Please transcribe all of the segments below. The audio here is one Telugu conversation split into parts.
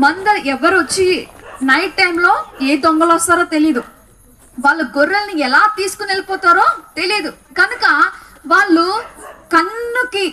మంద ఎవరు వచ్చి నైట్ టైంలో ఏ దొంగలు వస్తారో తెలీదు, వాళ్ళు గొర్రెల్ని ఎలా తీసుకుని వెళ్ళిపోతారో తెలియదు. కనుక వాళ్ళు కన్నుకి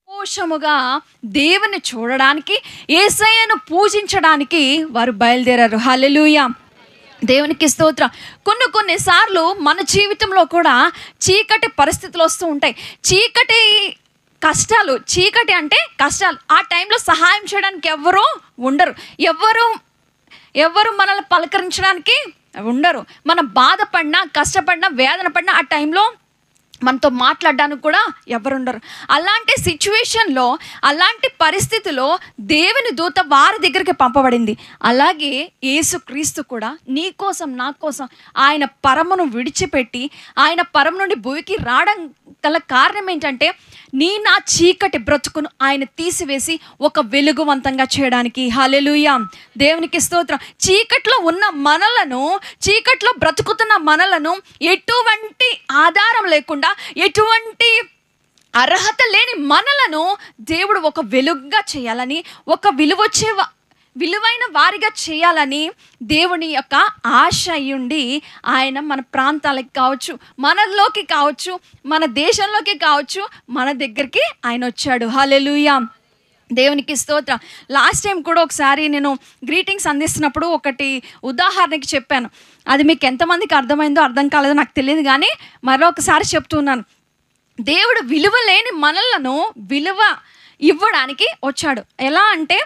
సంతోషముగా దేవుని చూడడానికి, యేసయ్యను పూజించడానికి వారు బయలుదేరారు. హల్లెలూయా, దేవునికి స్తోత్రం. కొన్నిసార్లు మన జీవితంలో కూడా చీకటి పరిస్థితులు వస్తూ ఉంటాయి. చీకటి అంటే కష్టాలు. ఆ టైంలో సహాయం చేయడానికి ఎవ్వరూ ఉండరు, ఎవరు మనల్ని పలకరించడానికి ఉండరు. మనం బాధపడినా, కష్టపడినా, వేదన పడినా ఆ టైంలో మనతో మాట్లాడడానికి కూడా ఎవరు ఉండరు. అలాంటి సిచ్యువేషన్లో, అలాంటి పరిస్థితిలో దేవుని దూత వారి దగ్గరికి పంపబడింది. అలాగే యేసుక్రీస్తు కూడా నీ కోసం, నా కోసం ఆయన పరమును విడిచిపెట్టి ఆయన పరము నుండి భూమికి రావడం గల కారణం ఏంటంటే, నా చీకటి బ్రతుకును ఆయన తీసివేసి ఒక వెలుగువంతంగా చేయడానికి. హల్లెలూయా, దేవునికి స్తోత్రం. చీకట్లో ఉన్న మనలను, చీకట్లో బ్రతుకుతున్న మనలను ఎటువంటి ఆధారం లేకుండా, ఎటువంటి అర్హత లేని మనలను దేవుడు ఒక వెలుగుగా చేయాలని, ఒక విలువైన వారిగా చేయాలని దేవుని యొక్క ఆశ అయ్యుండి ఆయన మన ప్రాంతాలకి కావచ్చు, మనలోకి కావచ్చు, మన దేశంలోకి కావచ్చు, మన దగ్గరికి ఆయన వచ్చాడు. హల్లెలూయా, దేవునికి స్తోత్రం. లాస్ట్ టైం కూడా ఒకసారి నేను గ్రీటింగ్స్ అందిస్తున్నప్పుడు ఒకటి ఉదాహరణకి చెప్పాను. అది మీకు ఎంతమందికి అర్థమైందో అర్థం కాలేదో నాకు తెలియదు, కానీ మరొకసారి చెప్తున్నాను. దేవుడు విలువ లేని మనలను విలువ ఇవ్వడానికి వచ్చాడు. ఎలా అంటే,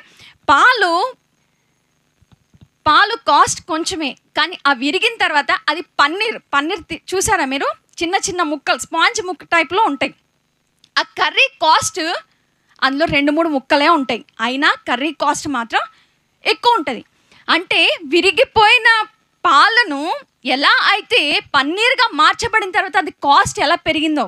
పాలు కాస్ట్ కొంచెమే, కానీ ఆ విరిగిన తర్వాత అది పన్నీర్ చూసారా మీరు? చిన్న చిన్న ముక్కలు, స్పాంజ్ ముక్క టైప్లో ఉంటాయి. ఆ కర్రీ కాస్ట్ అందులో 2-3 ముక్కలే ఉంటాయి, అయినా కర్రీ కాస్ట్ మాత్రం ఎక్కువ ఉంటుంది. అంటే విరిగిపోయిన పాలను ఎలా అయితే పన్నీర్గా మార్చబడిన తర్వాత అది కాస్ట్ ఎలా పెరిగిందో,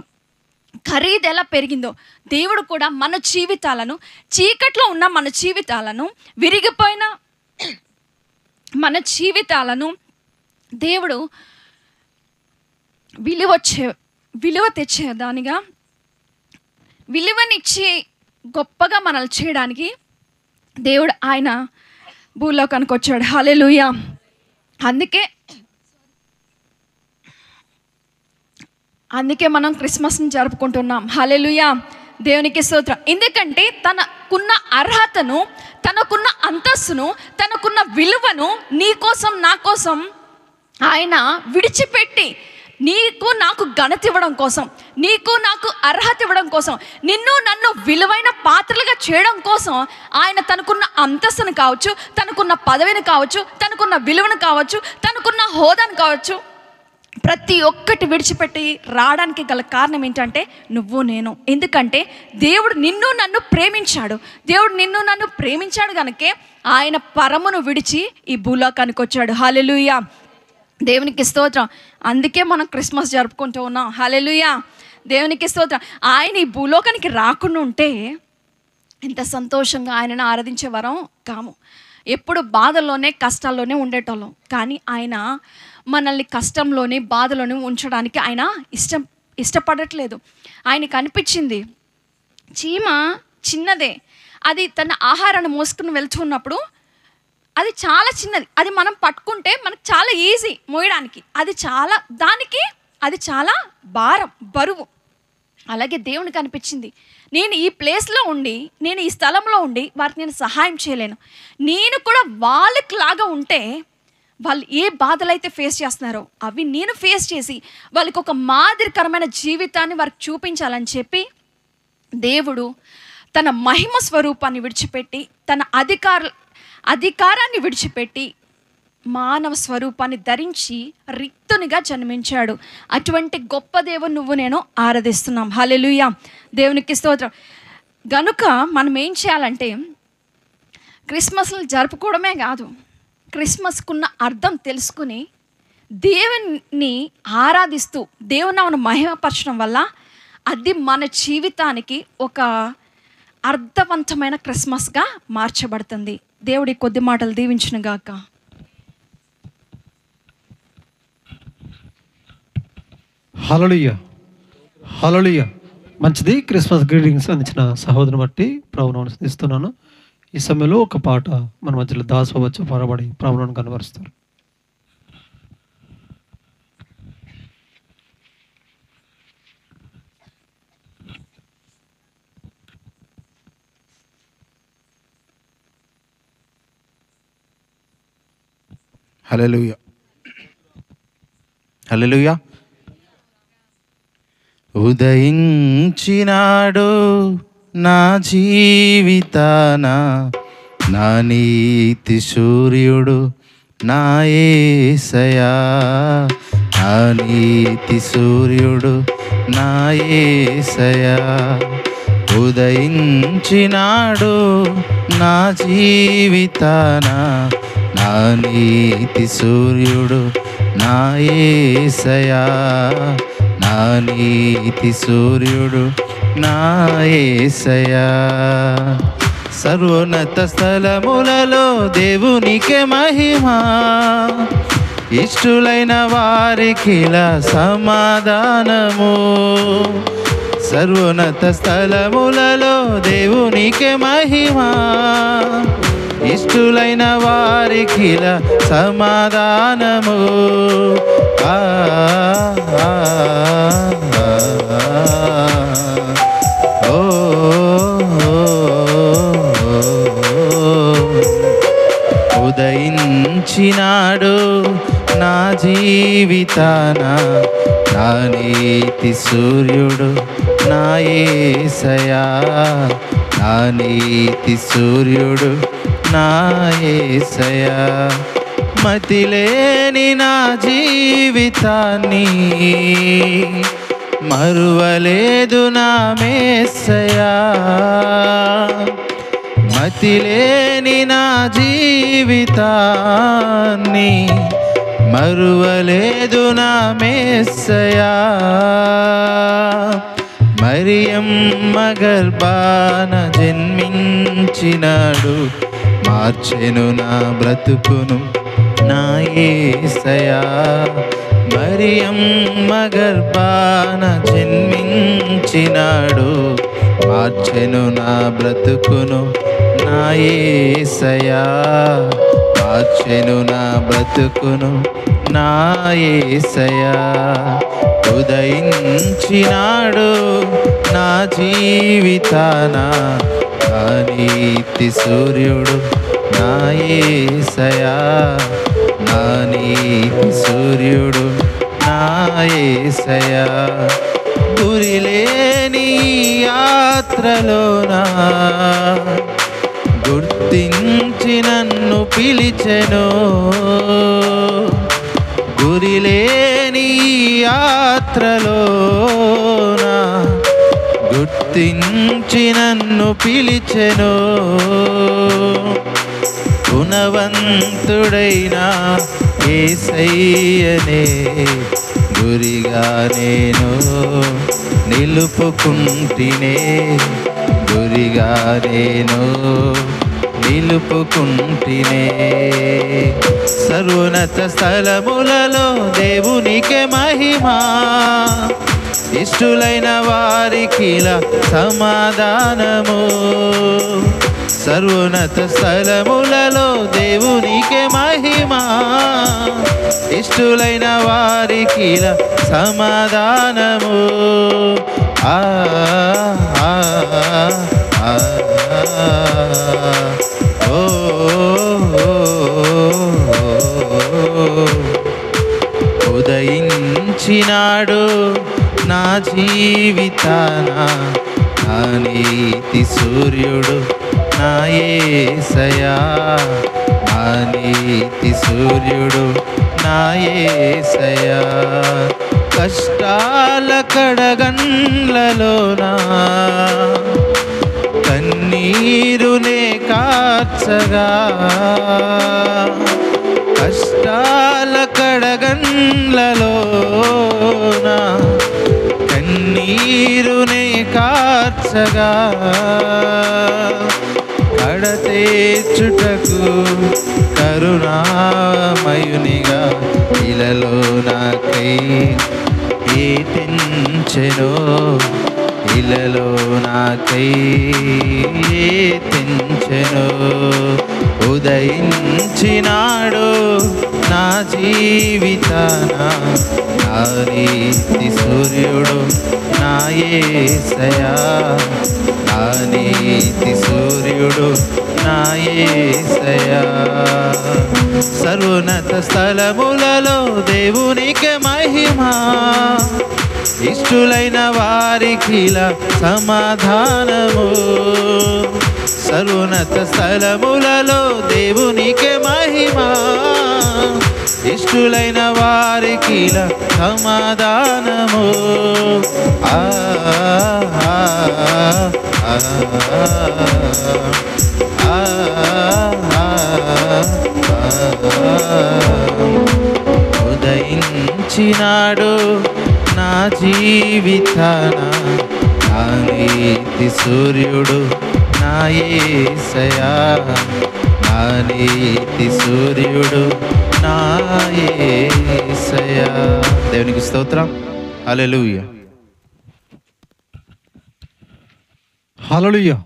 ఖరీదు ఎలా పెరిగిందో, దేవుడు కూడా మన జీవితాలను, చీకట్లో ఉన్న మన జీవితాలను, విరిగిపోయిన మన జీవితాలను దేవుడు విలువ తెచ్చేదానిగా, విలువనిచ్చి గొప్పగా మనల్ని చేయడానికి దేవుడు ఆయన భూలోకానికి వచ్చాడు. హల్లెలూయా. అందుకే మనం క్రిస్మస్ని జరుపుకుంటున్నాం. హల్లెలూయా, దేవునికి స్తోత్రం. ఎందుకంటే తనకున్న అర్హతను, తనకున్న అంతస్తును, తనకున్న విలువను నీ కోసం, నా కోసం ఆయన విడిచిపెట్టి నీకు నాకు ఘనత ఇవ్వడం కోసం, నీకు నాకు అర్హత ఇవ్వడం కోసం, నిన్ను నన్ను విలువైన పాత్రలుగా చేయడం కోసం ఆయన తనకున్న అంతస్తును కావచ్చు, తనకున్న పదవిని కావచ్చు, తనకున్న విలువను కావచ్చు, తనకున్న హోదాను కావచ్చు, ప్రతి ఒక్కటి విడిచిపెట్టి రావడానికి గల కారణం ఏంటంటే నువ్వు నేను. ఎందుకంటే దేవుడు నిన్ను నన్ను ప్రేమించాడు. దేవుడు నిన్ను నన్ను ప్రేమించాడు కనుకే ఆయన పరమును విడిచి ఈ భూలోకానికి వచ్చాడు. హల్లెలూయా, దేవునికి స్తోత్రం. అందుకే మనం క్రిస్మస్ జరుపుకుంటూ ఉన్నాం. హల్లెలూయా, దేవునికి స్తోత్రం. ఆయన ఈ భూలోకానికి రాకుండా ఉంటే ఎంత సంతోషంగా ఆయనను ఆరాధించే వరం కాము. ఎప్పుడు బాధల్లోనే కష్టాల్లోనే ఉండేటోళ్ళం. కానీ ఆయన మనల్ని కష్టంలోని బాధలోని ఉంచడానికి ఆయన ఇష్టపడట్లేదు. ఆయనకు అనిపించింది చీమ చిన్నదే, అది తన ఆహారాన్ని మోసుకుని వెళ్తున్నప్పుడు అది చాలా చిన్నది, అది మనం పట్టుకుంటే మనకు చాలా ఈజీ మోయడానికి, అది చాలా భారం బరువు. అలాగే దేవునికి అనిపించింది నేను ఈ ప్లేస్లో ఉండి, నేను ఈ స్థలంలో ఉండి వారికి నేను సహాయం చేయలేను. నేను కూడా వాళ్ళకి లాగా ఉంటే వాళ్ళు ఏ బాధలు అయితే ఫేస్ చేస్తున్నారో అవి నేను ఫేస్ చేసి వాళ్ళకి ఒక మాదిరికరమైన జీవితాన్ని వారికి చూపించాలని చెప్పి దేవుడు తన మహిమ స్వరూపాన్ని విడిచిపెట్టి, తన అధికారాన్ని విడిచిపెట్టి మానవ స్వరూపాన్ని ధరించి రిక్తునిగా జన్మించాడు. అటువంటి గొప్ప దేవుని నువ్వు నేను ఆరాధిస్తున్నాం. హల్లెలూయా, దేవునికి స్తోత్రం. గనుక మనం ఏం చేయాలంటే క్రిస్మస్లు జరుపుకోవడమే కాదు, క్రిస్మస్కున్న అర్థం తెలుసుకుని దేవుని ఆరాధిస్తూ దేవుని మహిమపరచడం వల్ల అది మన జీవితానికి ఒక అర్థవంతమైన క్రిస్మస్గా మార్చబడుతుంది. దేవుడి కొద్ది మాటలు దీవించును గాక. హల్లెలూయా, హల్లెలూయా. మంచిది. క్రిస్మస్ గ్రీటింగ్స్ అందించిన సహోదరుని బట్టి ప్రభువును స్తుతిస్తున్నాను. ఈ సమయంలో ఒక పాట మన మధ్యలో దాసు వచ్చి పొరబడి ప్రభువును కనబరుస్తారు. హల్లెలూయా, హల్లెలూయా. ఉదయించినాడు నా జీవితాన నా నీతి సూర్యుడు నా యేసయ్యా, నా నీతి సూర్యుడు నా యేసయ్యా. ఉదయించినాడు నా జీవితాన నా నీతి సూర్యుడు నా యేసయ్యా, నా నీతి సూర్యుడు నా యేసయ్యా. సర్వోన్నత స్థలములలో దేవునికే మహిమ, ఇష్టులైన వారికిలా సమాధానము. సర్వోన్నత స్థలములలో దేవునికే మహిమ, ఇష్టులైన వారికిలా సమాధానము. ఉదయించినాడు నా జీవితాన నా నీతి సూర్యుడు నా యేసయ్యా, నా నీతి సూర్యుడు నా యేసయ్యా. మతిలేని నా జీవితాన్ని మరువలేదు నా యేసయ్యా, మతిలేని నా జీవితాన్ని మరువలేదు నా యేసయ్యా. మరియమ్మ గర్భాన జన్మించినాడు, మార్చెను నా బ్రతుకును నా యేసయ్యా. మరియమ్మ గర్భాన జన్మించినాడు, మార్చెను నా బ్రతుకును నా యేసయ్యా, మార్చెను నా బ్రతుకును నా యేసయ్యా. ఉదయించినాడు నా జీవితాన నా నీతి సూర్యుడు నా యేసయ్యా, నా నీతి సూర్యుడు నా యేసయ్యా. గురిలేని యాత్రలోనా గుర్తించి నన్ను పిలిచెను, గురిలేని పాత్రలోన గుర్తించి నన్ను పిలిచెను. గుణవంతుడైన యేసయ్యనే గురిగా నేను నిలుపుకుంటినే, గురిగా నేను నిలుపుకుంటినే. సర్వోన్నత స్థలములలో దేవునికే మహిమా, ఇష్టులైన వారికిలా సమాధానము. సర్వోన్నత స్థలములలో దేవునికే మహిమా, ఇష్టులైన వారికిలా సమాధానము. ఆ ఆ ఆ ఓ ఉదయించినాడు నా జీవితాన నా నీతి సూర్యుడు నా యేసయ్యా, నా నీతి సూర్యుడు నా యేసయ్యా. కష్టాల కడగండ్లలోనా కన్నీరునే కార్చగా, కష్టాల కడగండ్లలోనా కన్నీరునే కార్చగా, కడతేర్చుటకు కరుణామయునిగా ఇలలో నాకై ఏతించెనో, ఇలలో నాకై ఏతించెనో. ఉదయించినాడు నా జీవితాన నా నీతి సూర్యుడు నా యేసయ్యా, నా నీతి సూర్యుడు నా యేసయ్యా. సర్వోన్నత స్థలములలో దేవునికి మహిమా, ఇష్టులైన వారికిలా సమాధానము. సర్వోన్నత స్థలములలో దేవునికి మహిమా, ఇష్టులైన వారికిలా సమాధానము. ఆ ఆ ఆ ఆ ఉదయించినాడు నా జీవితాన నా నీతి సూర్యుడు నా యేసయ్యా, నా నీతి సూర్యుడు నా యేసయ్యా. దేవునికి స్తోత్రం. హల్లెలూయా. హల్లెలూయా,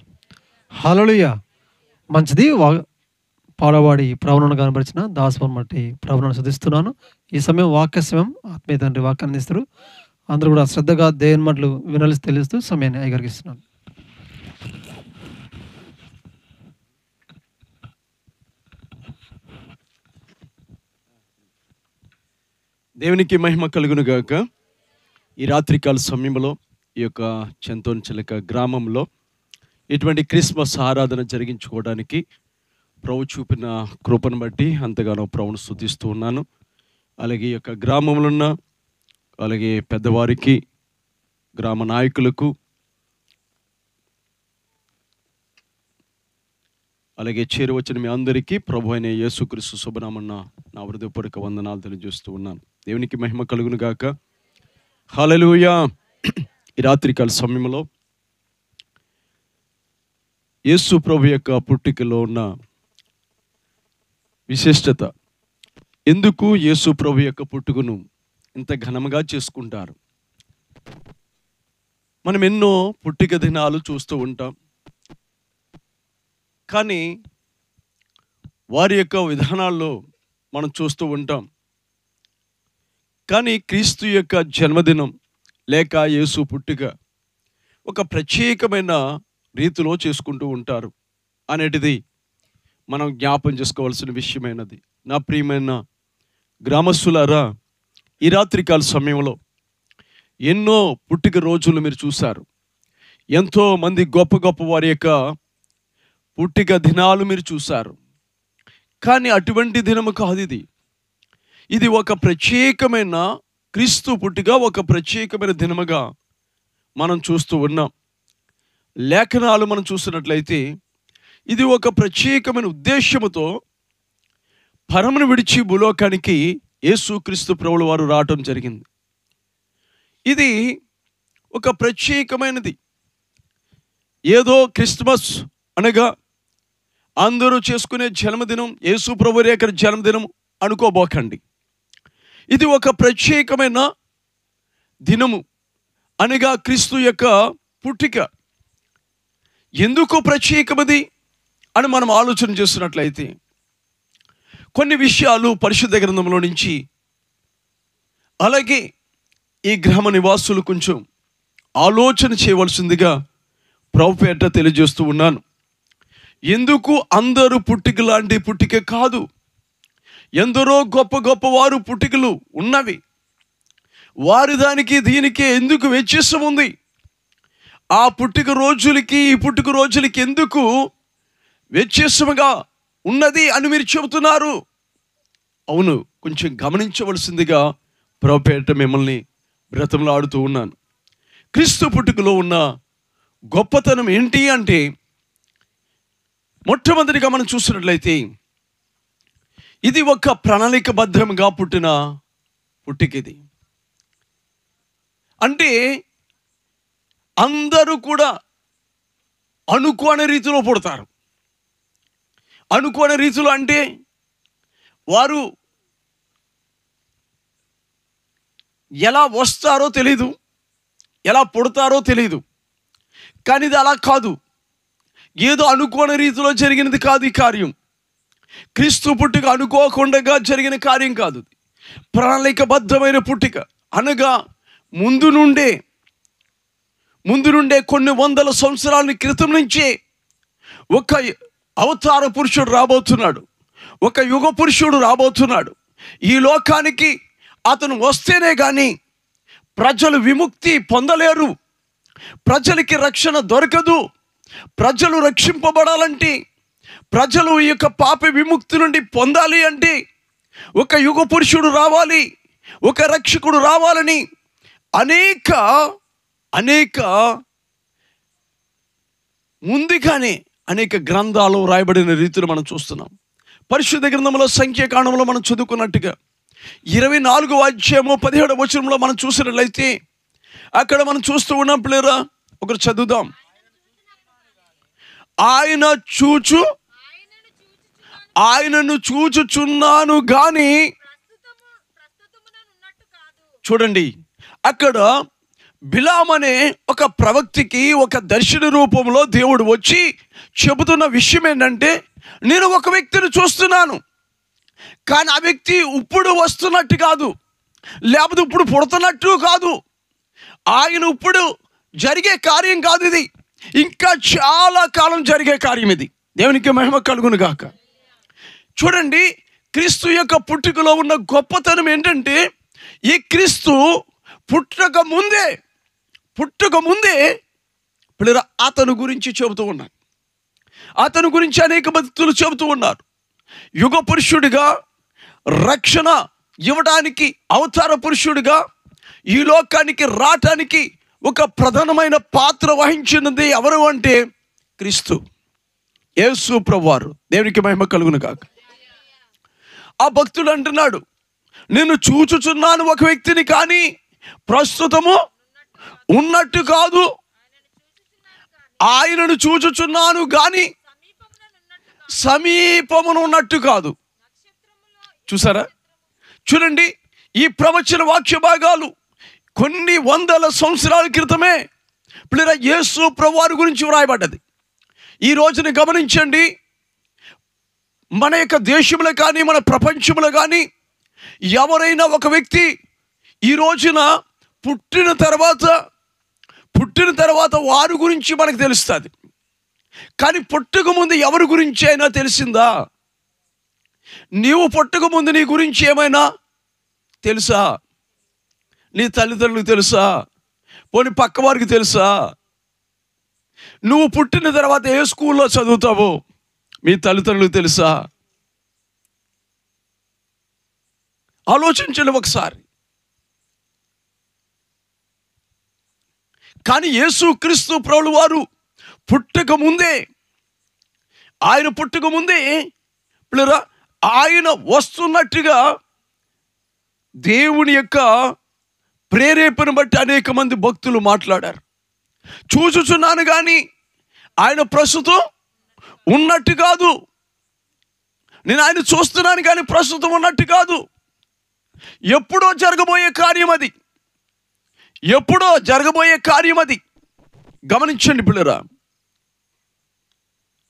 హల్లెలూయా. మంచిది. పాడవాడి ప్రభువును కనబరిచిన దాసుని బట్టి ప్రభువును స్తుతిస్తున్నాను. ఈ సమయం వాక్య సమయం, ఆత్మీయ తండ్రి వాక్యాన్ని అందిస్తారు. అందరూ కూడా శ్రద్ధగా దేవుని మాటలు వినాలి తెలుస్తూ సమయాన్ని అయ్యగారికిస్తున్నాను. దేవునికి మహిమ కలుగును గాక. ఈ రాత్రికాల సమయంలో ఈ యొక్క చెంతోన్ చిలక గ్రామంలో ఇటువంటి క్రిస్మస్ ఆరాధన జరిగించుకోవడానికి ప్రభు చూపిన కృపను బట్టి అంతగానో ప్రభువును స్తుతిస్తూ ఉన్నాను. అలాగే ఈ యొక్క గ్రామంలో ఉన్న అలాగే పెద్దవారికి, గ్రామ నాయకులకు, అలాగే చేరువచ్చిన మీ అందరికీ ప్రభు అయిన యేసుక్రీస్తు శుభనామన్న నా హృదయపూర్వక వందనాలు తెలియజేస్తూ ఉన్నాను. దేవునికి మహిమ కలుగును గాక. హల్లెలూయా. ఈ రాత్రికాల సమయంలో యేసు ప్రభు యొక్క పుట్టికలో ఉన్న విశిష్టత, ఎందుకు యేసు ప్రభు యొక్క పుట్టుకను ఇంత ఘనంగా చేసుకుంటారు? మనం ఎన్నో పుట్టిక దినాలు చూస్తూ ఉంటాం, కానీ వారి యొక్క విధానాల్లో మనం చూస్తూ ఉంటాం. కానీ క్రీస్తు యొక్క జన్మదినం లేక యేసు పుట్టుక ఒక ప్రత్యేకమైన రీతిలో చేసుకుంటూ ఉంటారు అనేటిది మనం జ్ఞాపం చేసుకోవాల్సిన విషయమైనది. నా ప్రియమైన గ్రామస్తులారా, ఈ రాత్రికాల సమయంలో ఎన్నో పుట్టిక రోజులు మీరు చూశారు. ఎంతో మంది గొప్ప గొప్ప వారి యొక్క పుట్టిక దినాలు మీరు చూశారు. కానీ అటువంటి దినము కాదు ఇది. ఇది ఒక ప్రత్యేకమైన క్రీస్తు పుట్టిక ఒక ప్రత్యేకమైన దినముగా మనం చూస్తూ ఉన్నాం. లేఖనాలు మనం చూసినట్లయితే ఇది ఒక ప్రత్యేకమైన ఉద్దేశముతో పరమును విడిచి భూలోకానికి యేసుక్రీస్తు ప్రభువుల వారు రావటం జరిగింది. ఇది ఒక ప్రత్యేకమైనది. ఏదో క్రిస్మస్ అనగా అందరూ చేసుకునే జన్మదినం, యేసు ప్రభువు యొక్క జన్మదినం అనుకోబోకండి. ఇది ఒక ప్రత్యేకమైన దినము అనగా క్రీస్తు యొక్క పుట్టిక. ఎందుకు ప్రత్యేకమది అని మనం ఆలోచన చేస్తున్నట్లయితే కొన్ని విషయాలు పరిశుద్ధ గ్రంథంలో నుంచి, అలాగే ఈ గ్రామ నివాసులు కొంచెం ఆలోచన చేయవలసిందిగా ప్రభుపేట తెలియజేస్తూ ఉన్నాను. ఎందుకు అందరూ పుట్టిక లాంటి పుట్టిక కాదు, ఎందరో గొప్ప గొప్ప వారు పుట్టికలు ఉన్నవి. వారి దానికి దీనికి ఎందుకు వ్యత్యాసం ఉంది? ఆ పుట్టిక రోజులకి ఈ పుట్టిక రోజులకి ఎందుకు వ్యత్యాసముగా ఉన్నది అని మీరు చెబుతున్నారు. అవును, కొంచెం గమనించవలసిందిగా ప్రభుపేట మిమ్మల్ని బ్రతంలాడుతూ ఉన్నాను. క్రీస్తు పుట్టుకలో ఉన్న గొప్పతనం ఏంటి అంటే, మొట్టమొదటిగా మనం చూసినట్లయితే ఇది ఒక ప్రణాళికబద్ధంగా పుట్టిన పుట్టిక. ఇది అంటే అందరూ కూడా అనుకోని రీతిలో పుడతారు. అనుకోని రీతిలో అంటే వారు ఎలా వస్తారో తెలీదు, ఎలా పుడతారో తెలీదు. కానీ ఇది అలా కాదు, ఏదో అనుకోని రీతిలో జరిగినది కాదు ఈ కార్యం. క్రీస్తు పుట్టిక అనుకోకుండా జరిగిన కార్యం కాదు, ప్రణాళికబద్ధమైన పుట్టిక. అనగా ముందు నుండే కొన్ని వందల సంవత్సరాల క్రితం నుంచే ఒక అవతార పురుషుడు రాబోతున్నాడు, ఒక యుగ పురుషుడు రాబోతున్నాడు. ఈ లోకానికి అతను వస్తేనే కానీ ప్రజలు విముక్తి పొందలేరు, ప్రజలకి రక్షణ దొరకదు. ప్రజలు రక్షింపబడాలంటే, ప్రజలు ఈ యొక్క పాప విముక్తి నుండి పొందాలి అంటే ఒక యుగ పురుషుడు రావాలి, ఒక రక్షకుడు రావాలని అనేక ముందుగానే అనేక గ్రంథాలు రాయబడిన రీతిలో మనం చూస్తున్నాం. పరిశుద్ధ గ్రంథంలో సంఖ్యాకాండంలో మనం చదువుకున్నట్టుగా 24వ అధ్యాయము 17వ వచనంలో మనం చూసినట్లయితే అక్కడ మనం చూస్తూ ఉన్నాం. పిల్లరా, ఒకరు చదువుదాం. ఆయనను చూచుచున్నాను గాని, చూడండి అక్కడ బిలాం అనే ఒక ప్రవక్తికి ఒక దర్శన రూపంలో దేవుడు వచ్చి చెబుతున్న విషయం ఏంటంటే, నేను ఒక వ్యక్తిని చూస్తున్నాను, కానీ ఆ వ్యక్తి ఇప్పుడు వస్తున్నట్టు కాదు, లేకపోతే ఇప్పుడు పుడుతున్నట్టు కాదు, ఆయన ఇప్పుడు జరిగే కార్యం కాదు, ఇది ఇంకా చాలా కాలం జరిగే కార్యం. ఇది దేవునికి మహిమ కలుగును గాక. చూడండి, క్రీస్తు యొక్క పుట్టుకలో ఉన్న గొప్పతనం ఏంటంటే, ఈ క్రీస్తు పుట్టక ముందే పిల్లల అతను గురించి చెబుతూ ఉన్నారు. అతని గురించి అనేక భక్తులు చెబుతూ ఉన్నారు. యుగ పురుషుడిగా, రక్షణ ఇవ్వడానికి అవతార పురుషుడిగా ఈ లోకానికి రావటానికి ఒక ప్రధానమైన పాత్ర వహించినది ఎవరు అంటే క్రీస్తు యేసు ప్రభువారు. దేవునికి మహిమ కలుగును గాక. ఆ భక్తుడు అంటున్నాడు, నేను చూచుచున్నాను ఒక వ్యక్తిని, కానీ ప్రస్తుతము ఉన్నట్టు కాదు. ఆయనను చూచుచున్నాను కానీ సమీపమున ఉన్నట్టు కాదు. చూసారా? చూడండి, ఈ ప్రవచన వాక్య భాగాలు కొన్ని వందల సంవత్సరాల క్రితమే పిల్లల యేసు ప్రభువారి గురించి వ్రాయబడ్డది. ఈ రోజుని గమనించండి, మన యొక్క దేశంలో కానీ మన ప్రపంచంలో కానీ ఎవరైనా ఒక వ్యక్తి ఈ రోజున పుట్టిన తర్వాత వారి గురించి మనకు తెలుస్తుంది. కానీ పుట్టక ముందు ఎవరి గురించి అయినా తెలిసిందా? నీవు పుట్టక ముందు నీ గురించి ఏమైనా తెలుసా? నీ తల్లిదండ్రులకు తెలుసా? పోనీ పక్క వారికి తెలుసా? నువ్వు పుట్టిన తర్వాత ఏ స్కూల్లో చదువుతావో మీ తల్లిదండ్రులకు తెలుసా? ఆలోచించండి ఒకసారి. కానీ యేసుక్రీస్తు ప్రభువు వారు పుట్టక ముందే, ఆయన పుట్టక ముందే పిల్లరా, ఆయన వస్తున్నట్టుగా దేవుని యొక్క ప్రేరేపణ బట్టి అనేక మంది భక్తులు మాట్లాడారు. చూచుచున్నాను కానీ ఆయన ప్రస్తుతం ఉన్నట్టు కాదు, నేను ఆయన చూస్తున్నాను కానీ ప్రస్తుతం ఉన్నట్టు కాదు. ఎప్పుడో జరగబోయే కార్యం అది, ఎప్పుడో జరగబోయే కార్యం అది. గమనించండి పిల్లరా,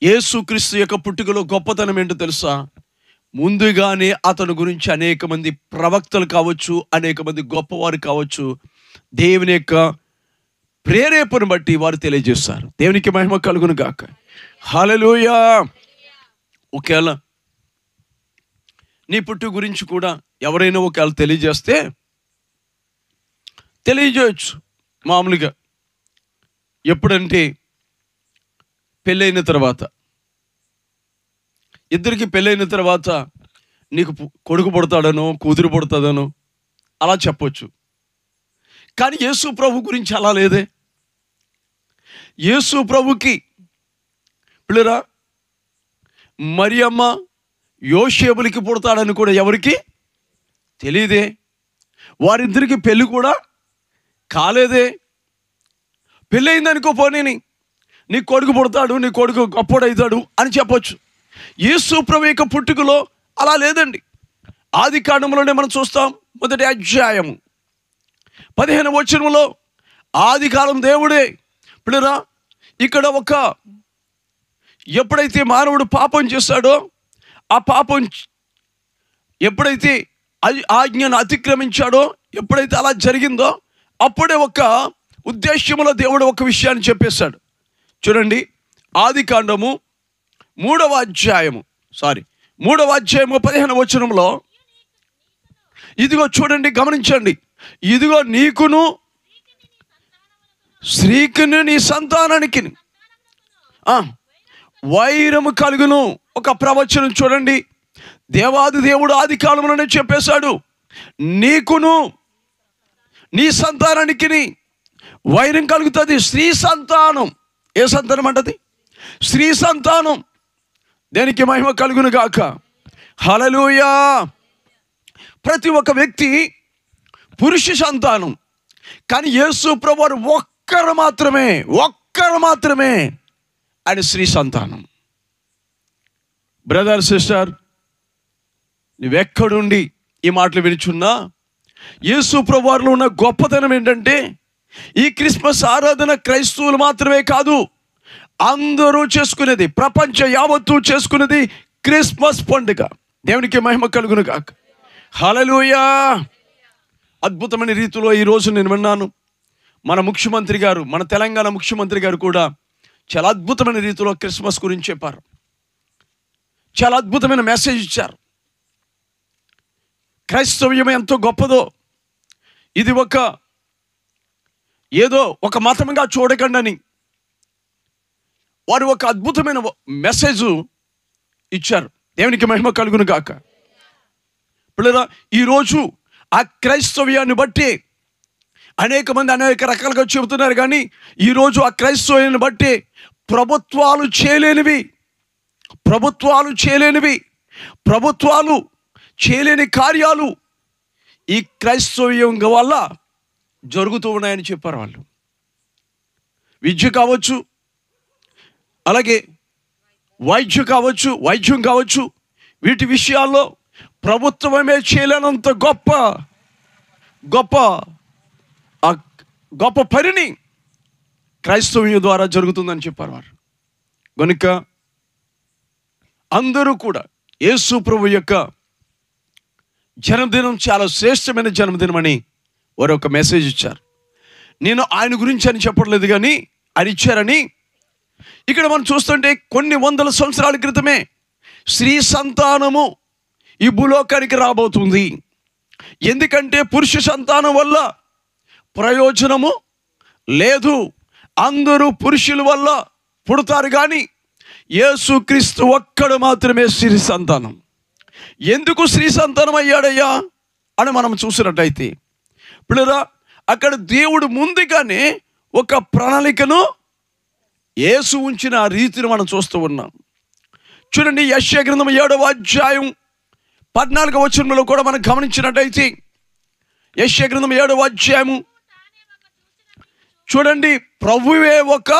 యేసుక్రీస్తు యొక్క పుట్టుకలో గొప్పతనం ఏంటో తెలుసా? ముందుగానే అతని గురించి అనేక మంది ప్రవక్తలు కావచ్చు, అనేక మంది గొప్పవారు కావచ్చు, దేవుని యొక్క ప్రేరేపణ బట్టి వారు తెలియజేస్తారు. దేవునికి మహిమ కలుగును గాక. హల్లెలూయా. ఒకవేళ నీ పుట్టు గురించి కూడా ఎవరైనా ఒకవేళ తెలియజేస్తే తెలియజేయచ్చు. మామూలుగా ఎప్పుడంటే పెళ్ళైన తర్వాత, ఇద్దరికి పెళ్ళైన తర్వాత నీకు కొడుకు పుడతాడనో కూతురు పుడతాదనో అలా చెప్పొచ్చు. కానీ యేసు ప్రభు గురించి అలా లేదే. యేసు ప్రభుకి పిల్లరా మరియమ్మ యోసేపులకి పుడతాడని కూడా ఎవరికి తెలియదే. వారిద్దరికి పెళ్ళి కూడా కాలేదే. పెళ్ళయిందనుకో, పోనీ నీ కొడుకు పుడతాడు, నీ కొడుకు గొప్పోడవుతాడు అని చెప్పొచ్చు. యేసు ప్రభు యొక్క పుట్టుకలో అలా లేదండి. ఆది కాండంలోనే మనం చూస్తాం, 1వ అధ్యాయము 15వ వచనంలో ఆది కాలం దేవుడే పిల్లరా ఇక్కడ ఎప్పుడైతే మానవుడు పాపం చేశాడో, ఆ పాపం ఎప్పుడైతే ఆజ్ఞను అతిక్రమించాడో, ఎప్పుడైతే అలా జరిగిందో అప్పుడే ఒక ఉద్దేశ్యంలో దేవుడు ఒక విషయాన్ని చెప్పేశాడు. చూడండి, ఆది కాండము 3వ అధ్యాయము 15వ వచనంలో, ఇదిగో చూడండి, గమనించండి, ఇదిగో నీకును స్త్రీకిని నీ సంతానానికి వైరము కలుగును. ఒక ప్రవచనం చూడండి, దేవాది దేవుడు ఆది కాలంలోనే చెప్పేశాడు, నీకును నీ సంతానానికి వైరం కలుగుతుంది. స్త్రీ సంతానం. ఏ సంతానం అంటది? స్త్రీ సంతానం. దేనికి మహిమ కలుగును గాక. హల్లెలూయా. ప్రతి ఒక్క వ్యక్తి పురుష సంతానం, కానీ యేసు ప్రభువు ఒక్కరు మాత్రమే ఆయన స్త్రీ సంతానం. బ్రదర్, సిస్టర్, నువ్వెక్కడుండి ఈ మాటలు వినిచున్నా, యేసు ప్రభువులో ఉన్న గొప్పతనం ఏంటంటే, ఈ క్రిస్మస్ ఆరాధన క్రైస్తవులు మాత్రమే కాదు, అందరూ చేసుకునేది, ప్రపంచ యావత్తు చేసుకునేది క్రిస్మస్ పండుగ. దేవునికి మహిమ కలుగును గాక. హల్లెలూయా. అద్భుతమైన రీతిలో ఈరోజు నేను విన్నాను, మన ముఖ్యమంత్రి గారు, మన తెలంగాణ ముఖ్యమంత్రి గారు కూడా చాలా అద్భుతమైన రీతిలో క్రిస్మస్ గురించి చెప్పారు. చాలా అద్భుతమైన మెసేజ్ ఇచ్చారు. క్రైస్తవ్యం ఎంతో గొప్పదో, ఇది ఏదో ఒక మతంగా చూడకండి అని వారు ఒక అద్భుతమైన మెసేజ్ ఇచ్చారు. దేవునికి మహిమ కలుగును గాక. పిల్లరా, ఈరోజు ఆ క్రైస్తవ్యాన్ని బట్టి అనేక మంది అనేక రకాలుగా చెబుతున్నారు, కానీ ఈరోజు ఆ క్రైస్తవ్యాన్ని బట్టి ప్రభుత్వాలు చేయలేని కార్యాలు ఈ క్రైస్తవ్యం వల్ల జరుగుతూ ఉన్నాయని చెప్పారు వాళ్ళు. విద్య కావచ్చు, అలాగే వైద్యం కావచ్చు, వీటి విషయాల్లో ప్రభుత్వమే చేయలేనంత గొప్ప పనిని క్రైస్తవ్యం ద్వారా జరుగుతుందని చెప్పారు వారు. కనుక అందరూ కూడా యేసు ప్రభు యొక్క జన్మదినం చాలా శ్రేష్టమైన జన్మదినం అని వారు ఒక మెసేజ్ ఇచ్చారు. నేను ఆయన గురించి అని చెప్పట్లేదు, కానీ ఆయన ఇచ్చారని. ఇక్కడ మనం చూస్తుంటే కొన్ని వందల సంవత్సరాల క్రితమే స్త్రీ సంతానము ఈ భూలోకానికి రాబోతుంది. ఎందుకంటే పురుష సంతానం వల్ల ప్రయోజనము లేదు. అందరూ పురుషుల వల్ల పుడతారు, కానీ యేసుక్రీస్తు ఒక్కడు మాత్రమే స్త్రీ సంతానం. ఎందుకు స్త్రీ సంతానం అయ్యాడయ్యా అని మనం చూసినట్టయితే, పిల్లరా, అక్కడ దేవుడు ముందుగానే ఒక ప్రణాళికను యేసు ఉంచిన ఆ రీతిని మనం చూస్తూ ఉన్నాం. చూడండి, యెషయా గ్రంథం 7వ అధ్యాయం 14వ వచనంలో కూడా మనం గమనించినట్టయితే, యెషయా గ్రంథం 7వ అధ్యాయము చూడండి, ప్రభువే ఒక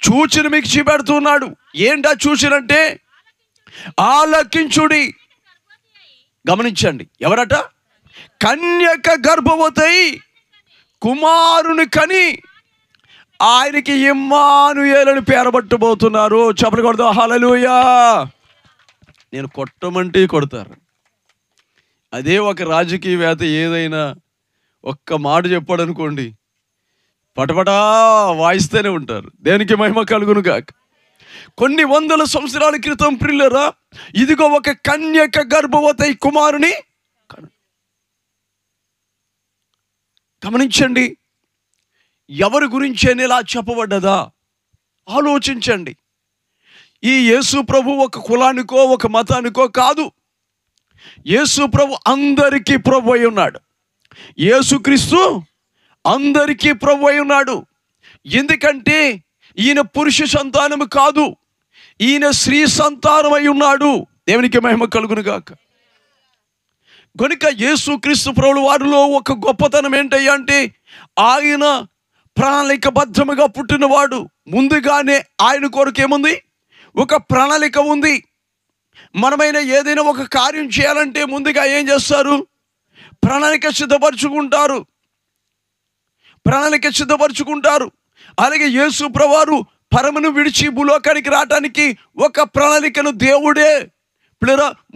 సూచన మీకు చూపెడుతున్నాడు. ఏంటా సూచన అంటే, ఆలకించుడి. గమనించండి, ఎవరట? కన్యక గర్భవతి కుమారుని కని ఆయనకి ఇమ్మానుయేలని పేరబట్టబోతున్నారు. చెప్పలు కొడదాం, హల్లెలూయా. నేను కొట్టమంటే కొడతారు. అదే ఒక రాజకీయవేత్త ఏదైనా ఒక్క మాట చెప్పాడు అనుకోండి, పటపటా వాయిస్తూనే ఉంటారు. దేనికి మహిమ కలుగును గాక. కొన్ని వందల సంవత్సరాల క్రితం ప్రియులారా, ఇదిగో ఒక కన్యక గర్భవతి కుమారుని గమనించండి. ఎవరి గురించి అని ఇలా చెప్పబడ్డదా? ఆలోచించండి. ఈ యేసు ప్రభు ఒక కులానికో ఒక మతానికో కాదు. యేసు ప్రభు అందరికీ ప్రభు అయి ఉన్నాడు. యేసుక్రీస్తు అందరికీ ప్రభు అయి ఉన్నాడు. ఎందుకంటే ఈయన పురుష సంతానము కాదు, ఈయన స్త్రీ సంతానం అయి ఉన్నాడు. దేవునికి మహిమ కలుగును గాక. కనుక యేసుక్రీస్తు ప్రభువు వారిలో ఒక గొప్పతనం ఏంటయ్యా అంటే, ఆయన ప్రణాళికబద్ధముగా పుట్టినవాడు. ముందుగానే ఆయన కొరకు ఏముంది? ఒక ప్రణాళిక ఉంది. మనమైనా ఏదైనా ఒక కార్యం చేయాలంటే ముందుగా ఏం చేస్తారు? ప్రణాళిక సిద్ధపరచుకుంటారు. అలాగే యేసు ప్రభువారు పరమును విడిచి భూలోకానికి రావడానికి ఒక ప్రణాళికను దేవుడే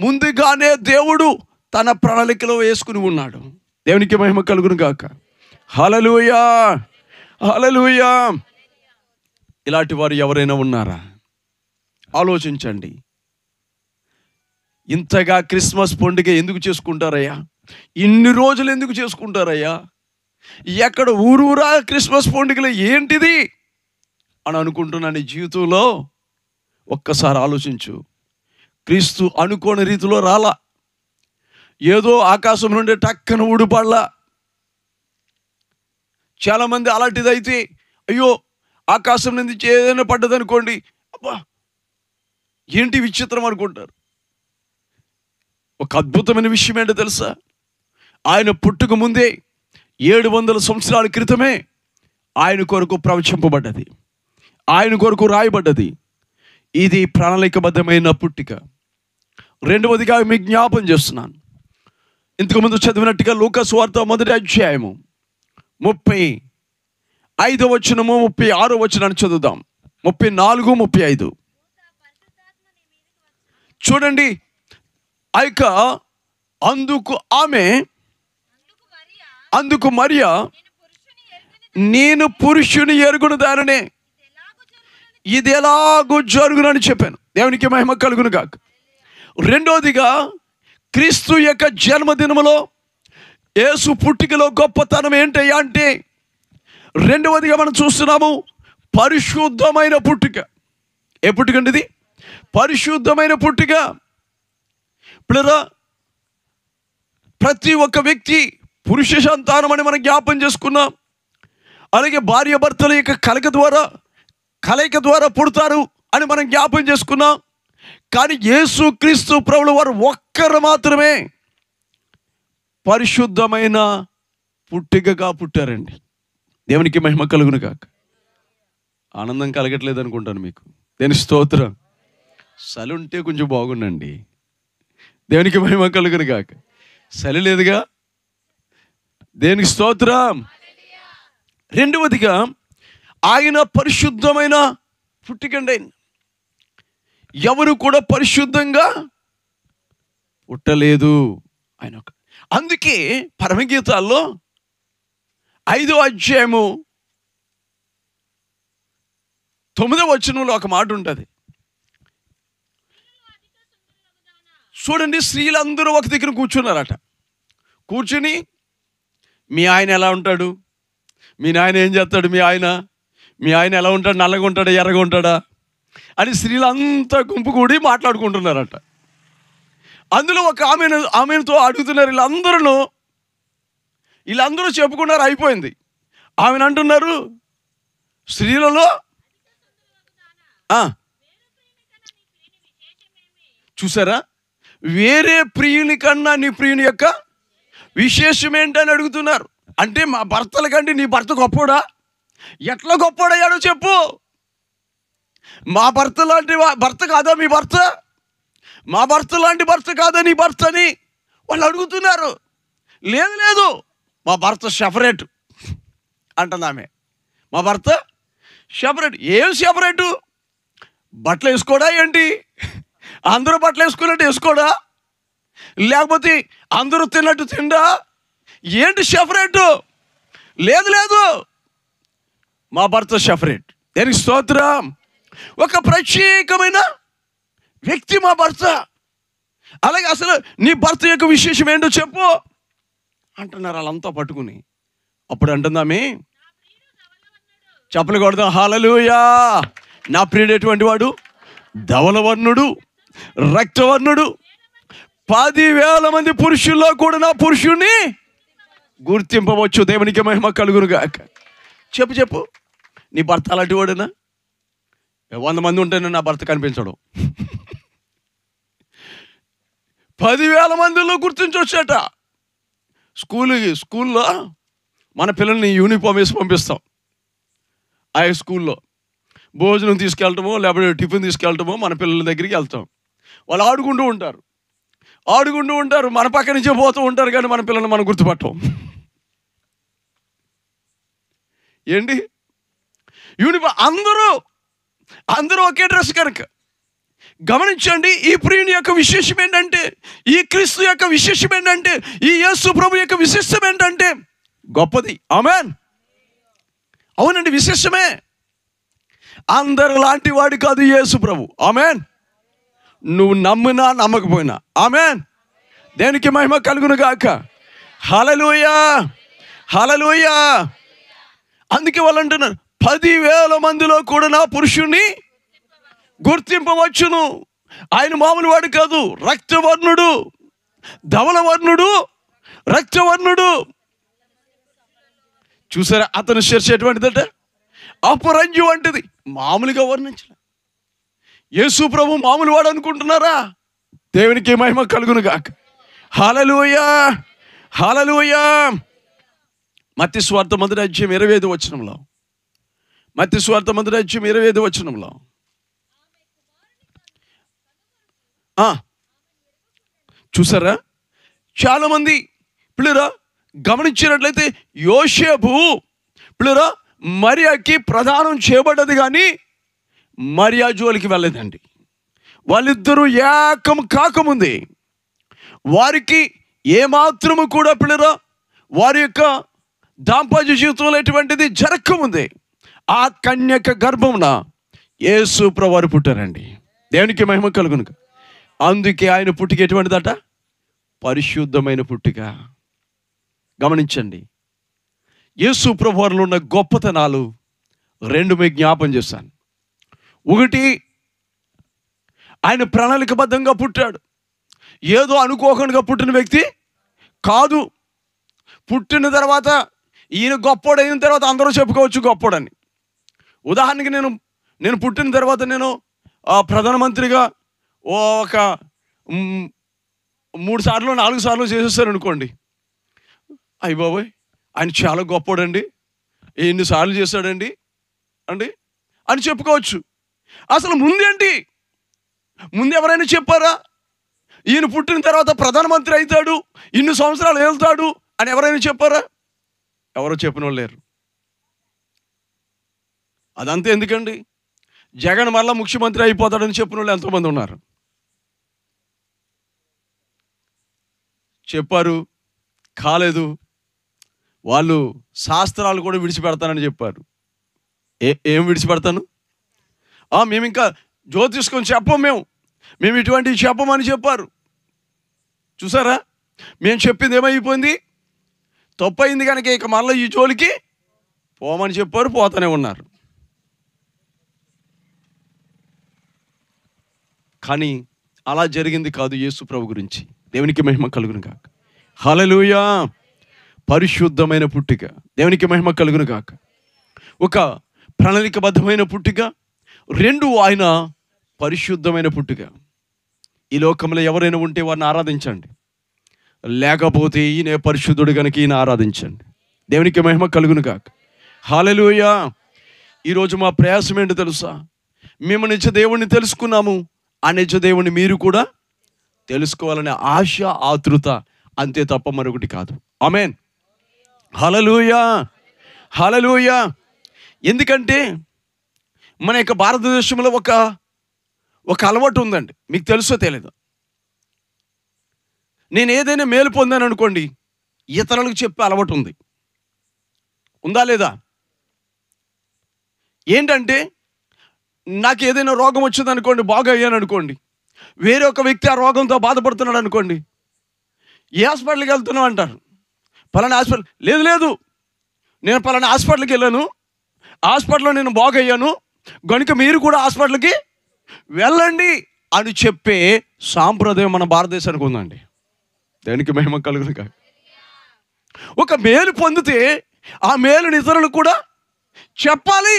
ముందుగానే దేవుడు తన ప్రణాళికలో వేసుకుని ఉన్నాడు. దేవునికి మహిమ కలుగును గాక. హల్లెలూయా, హల్లెలూయా. ఇలాంటి వారు ఎవరైనా ఉన్నారా? ఆలోచించండి. ఇంతగా క్రిస్మస్ పండుగ ఎందుకు చేసుకుంటారయ్యా? ఇన్ని రోజులు ఎందుకు చేసుకుంటారయ్యా? ఎక్కడ ఊరూరా క్రిస్మస్ పండుగలు ఏంటిది అని అనుకుంటున్నా. నీ జీవితంలో ఒక్కసారి ఆలోచించు. క్రీస్తు అనుకోని రీతిలో రాలా, ఏదో ఆకాశం నుండి టక్కన ఊడిపడలా. చాలామంది అలాంటిదైతే, అయ్యో ఆకాశం నుంచి ఏదైనా పడ్డదనుకోండి, అబ్బా ఏంటి విచిత్రం అనుకుంటారు. ఒక అద్భుతమైన విషయం ఏంటో తెలుసా? ఆయన పుట్టుక ముందే 700 సంవత్సరాల క్రితమే ఆయన కొరకు ప్రవచింపబడ్డది, ఆయన కొరకు రాయబడ్డది. ఇది ప్రణాళికబద్ధమైన పుట్టిక. రెండవదిగా మీకు జ్ఞాపం చేస్తున్నాను, ఇంతకుముందు చదివినట్టుగా లూకా సువార్త 1వ అధ్యాయము 35వ వచనము 36వ వచనాన్ని చదువుదాం. 34, 35 చూడండి. అందుకు మరియా, నేను పురుషుని ఎరుగును దాననే, ఇది ఎలాగూ జరుగునని చెప్పాను. దేవునికి మహిమ కలుగును గాక. రెండోదిగా, క్రీస్తు యొక్క జన్మదినములో యేసు పుట్టికలో గొప్పతనం ఏంటయ్యా అంటే, రెండవదిగా మనం చూస్తున్నాము పరిశుద్ధమైన పుట్టిక. ఏ పుట్టిక అండి ఇది? పరిశుద్ధమైన పుట్టిక. పిల్లరా, ప్రతి ఒక్క వ్యక్తి పురుష సంతానం అని మనం జ్ఞాపం చేసుకున్నాం. అలాగే భార్య భర్తల యొక్క కలయిక ద్వారా పుడతారు అని మనం జ్ఞాపం చేసుకున్నాం. కానీ యేసు క్రీస్తు ప్రభువు వారు ఒక్కరు మాత్రమే పరిశుద్ధమైన పుట్టికగా పుట్టారండి. దేవునికి మహిమ కలుగును గాక. ఆనందం కలగట్లేదు అనుకుంటాను మీకు. దేని స్తోత్రం. చలి ఉంటే కొంచెం బాగుండండి. దేవునికి మహిమ కలుగును గాక. చలి లేదుగా, దేనికి స్తోత్రం. రెండవదిగా, ఆయన పరిశుద్ధమైన పుట్టికండి. ఎవరు కూడా పరిశుద్ధంగా పుట్టలేదు ఆయన. అందుకే పరమగీతాల్లో 5వ అధ్యాయము 9వ వచనంలో ఒక మాట ఉంటుంది. చూడండి, స్త్రీలందరూ ఒక దగ్గర కూర్చున్నారట. కూర్చుని, మీ ఆయన ఎలా ఉంటాడు, మీ నాయన ఏం చేస్తాడు, మీ ఆయన ఎలా ఉంటాడు, నల్లగా ఉంటాడా ఎర్రగా ఉంటాడా అని స్త్రీలంతా గుంపు కూడి మాట్లాడుకుంటున్నారట. అందులో ఒక ఆమెతో అడుగుతున్నారు. వీళ్ళందరూ చెప్పుకున్నారు, అయిపోయింది. ఆమెను అంటున్నారు, స్త్రీలలో చూసారా, వేరే ప్రియుని కన్నా నీ ప్రియుని యొక్క విశేషం ఏంటని అడుగుతున్నారు. అంటే మా భర్తల కంటే నీ భర్త గొప్పోడా? ఎట్లా గొప్పోడయ్యాడో చెప్పు. మా భర్త లాంటి భర్త కాదా మీ భర్త? మా భర్త లాంటి భర్త కాదా నీ భర్త అని వాళ్ళు అడుగుతున్నారు. లేదు లేదు, మా భర్త సెపరేట్ అంటుంది ఆమె. మా భర్త సెపరేట్. ఏం సెపరేటు? బట్టలు వేసుకోడా ఏంటి? అందరూ బట్టలు వేసుకున్నట్టు వేసుకోడా? లేకపోతే అందరూ తిన్నట్టు తిండా? ఏంటి సెపరేటు? లేదు లేదు, మా భర్త సెపరేట్. దేనికి స్తోత్రం. ఒక ప్రత్యేకమైన వ్యక్తి మా భర్త. అలాగే అసలు నీ భర్త యొక్క విశేషం ఏంటో చెప్పు అంటున్నారు వాళ్ళంతా పట్టుకుని. అప్పుడు అంటుందామే, చెప్పలు కొడదాం హల్లెలూయా. నా ప్రియుడు ఎటువంటి వాడు? ధవలవర్ణుడు, రక్తవర్ణుడు. 10,000 మంది పురుషుల్లో కూడా నా పురుషుణ్ణి గుర్తింపవచ్చు. దేవునికి మహిమ కలుగునుగాక. చెప్పు చెప్పు, నీ భర్త అలాంటి వాడేనా? 100 మంది ఉంటేనే నా భర్త కనిపించడం. 10,000 మందిలో గుర్తించవచ్చట. స్కూల్లో మన పిల్లల్ని యూనిఫామ్ వేసి పంపిస్తాం. ఆ స్కూల్లో భోజనం తీసుకెళ్ళటమో లేకపోతే టిఫిన్ తీసుకెళ్ళటమో మన పిల్లల దగ్గరికి వెళ్తాం. వాళ్ళు ఆడుకుంటూ ఉంటారు, మన పక్క నుంచే పోతూ ఉంటారు, కానీ మన పిల్లల్ని మనం గుర్తుపట్టం. ఏంటి యూనిఫామ్? అందరూ ఒకే డ్రెస్ కనుక. గమనించండి, ఈ ప్రియుని యొక్క విశేషం ఏంటంటే, ఈ క్రీస్తు యొక్క విశేషం ఏంటంటే, ఈ యేసు ప్రభు యొక్క విశేషం ఏంటంటే గొప్పది. ఆమేన్. అవునండి, విశేషమే. అందరు లాంటి వాడు కాదు యేసు ప్రభు. ఆమేన్. నువ్వు నమ్మినా నమ్మకపోయినా. ఆమేన్. దేనికి మహిమ కలుగును గాక. హల్లెలూయా, హల్లెలూయా. అందుకే వాళ్ళు అంటున్నారు, 10,000 మందిలో కూడా నా పురుషుణ్ణి గుర్తింపవచ్చును. ఆయన మామూలు వాడు కాదు. రక్తవర్ణుడు, ధవలవర్ణుడు, రక్తవర్ణుడు. చూసారా, అతను శిరస్సు ఎటువంటిదట? అపరంజి వంటిది. మామూలుగా వర్ణించలే. యేసు ప్రభు మామూలు వాడు అనుకుంటున్నారా? దేవునికి మహిమ కలుగును గాక. హల్లెలూయా, హల్లెలూయా. మత్తయి సువార్త 1:25 మత్తయి సువార్త 1:25 చూసారా, చాలామంది పిల్లరా గమనించినట్లయితే యోసేపు పిల్లరా మరియాకి ప్రదానం చేయబడ్డది, కానీ మరియా జోలికి వెళ్ళలేదండి. వాళ్ళిద్దరూ ఏకం కాకముందే, వారికి ఏమాత్రము కూడా పిల్లరా వారి యొక్క దాంపత్య జీవితంలో ఎటువంటిది జరగకముందే ఆ కన్యక గర్భమున యేసు ప్రభువు వారు పుట్టారండి. దేవునికి మహిమ కలుగును. అందుకే ఆయన పుట్టిక ఎటువంటిదట? పరిశుద్ధమైన పుట్టిక. గమనించండి, యేసు ప్రభువు వారిలో ఉన్న గొప్పతనాలు 2 మీకు జ్ఞాపం చేశాను. ఒకటి, ఆయన ప్రణాళికబద్ధంగా పుట్టాడు. ఏదో అనుకోకుండా పుట్టిన వ్యక్తి కాదు. పుట్టిన తర్వాత ఈయన గొప్పోడైన తర్వాత అందరూ చెప్పుకోవచ్చు గొప్పోడని. ఉదాహరణకి నేను పుట్టిన తర్వాత నేను ప్రధానమంత్రిగా ఒక 3 సార్లు 4 సార్లు చేసేస్తారు అనుకోండి. అయ్య బాబోయ్, ఆయన చాలా గొప్పోడండి, ఎన్నిసార్లు చేశాడండి అని చెప్పుకోవచ్చు. అసలు ముందేంటి? ముందు ఎవరైనా చెప్పారా? ఈయన పుట్టిన తర్వాత ప్రధానమంత్రి అవుతాడు, ఇన్ని సంవత్సరాలు వెళ్తాడు అని ఎవరైనా చెప్పారా? ఎవరో చెప్పిన వాళ్ళు లేరు. అదంతా ఎందుకండి? జగన్ మళ్ళా ముఖ్యమంత్రి అయిపోతాడని చెప్పిన వాళ్ళు ఎంతోమంది ఉన్నారు. చెప్పారు, కాలేదు. వాళ్ళు శాస్త్రాలు కూడా విడిచిపెడతానని చెప్పారు. ఏం విడిచిపెడతాను? మేము ఇంకా జ్యోతిష్కం చెప్పం, మేము ఇటువంటివి చెప్పమని చెప్పారు. చూసారా, మేము చెప్పింది ఏమైపోయింది? తప్పయింది కనుక ఇక మళ్ళీ ఈ జోలికి పోమని చెప్పారు, పోతానే ఉన్నారు. కానీ అలా జరిగింది కాదు యేసు ప్రభు గురించి. దేవునికి మహిమ కలుగును గాక. హల్లెలూయా. పరిశుద్ధమైన పుట్టిక. దేవునికి మహిమ కలుగును గాక. ఒక ప్రణాళికబద్ధమైన పుట్టుక, 2 ఆయన పరిశుద్ధమైన పుట్టుక. ఈ లోకంలో ఎవరైనా ఉంటే వారిని ఆరాధించండి, లేకపోతే ఈయన పరిశుద్ధుడు కనుక ఈయన ఆరాధించండి. దేవునికి మహిమ కలుగును గాక. హల్లెలూయా. ఈరోజు మా ప్రయాసం ఏంటో తెలుసా? మేము నిజ దేవుణ్ణి తెలుసుకున్నాము, ఆ నిజ దేవుణ్ణి మీరు కూడా తెలుసుకోవాలనే ఆశ, ఆతృత, అంతే తప్ప మరొకటి కాదు. ఆమేన్. హల్లెలూయా, హల్లెలూయా. ఎందుకంటే మన యొక్క భారతదేశంలో ఒక అలవాటు ఉందండి, మీకు తెలుసో తెలియదు. నేను ఏదైనా మేలు పొందాను అనుకోండి, ఇతరులకు చెప్పే అలవాటు ఉందా లేదా? ఏంటంటే నాకు ఏదైనా రోగం వచ్చింది అనుకోండి, బాగా అయ్యాను అనుకోండి, వేరే ఒక వ్యక్తి ఆ రోగంతో బాధపడుతున్నాడు అనుకోండి, ఏ హాస్పిటల్కి వెళ్తున్నావు అంటారు. పలానా హాస్పిటల్. లేదు, నేను పలానా హాస్పిటల్కి వెళ్ళాను, హాస్పిటల్లో నేను బాగయ్యాను కనుక మీరు కూడా హాస్పిటల్కి వెళ్ళండి అని చెప్పే సాంప్రదాయం మన భారతదేశానికి ఉందండి. దానికి మహిమ కలుగును కాక. ఒక మేలు పొందితే ఆ మేలుని ఇతరులకు కూడా చెప్పాలి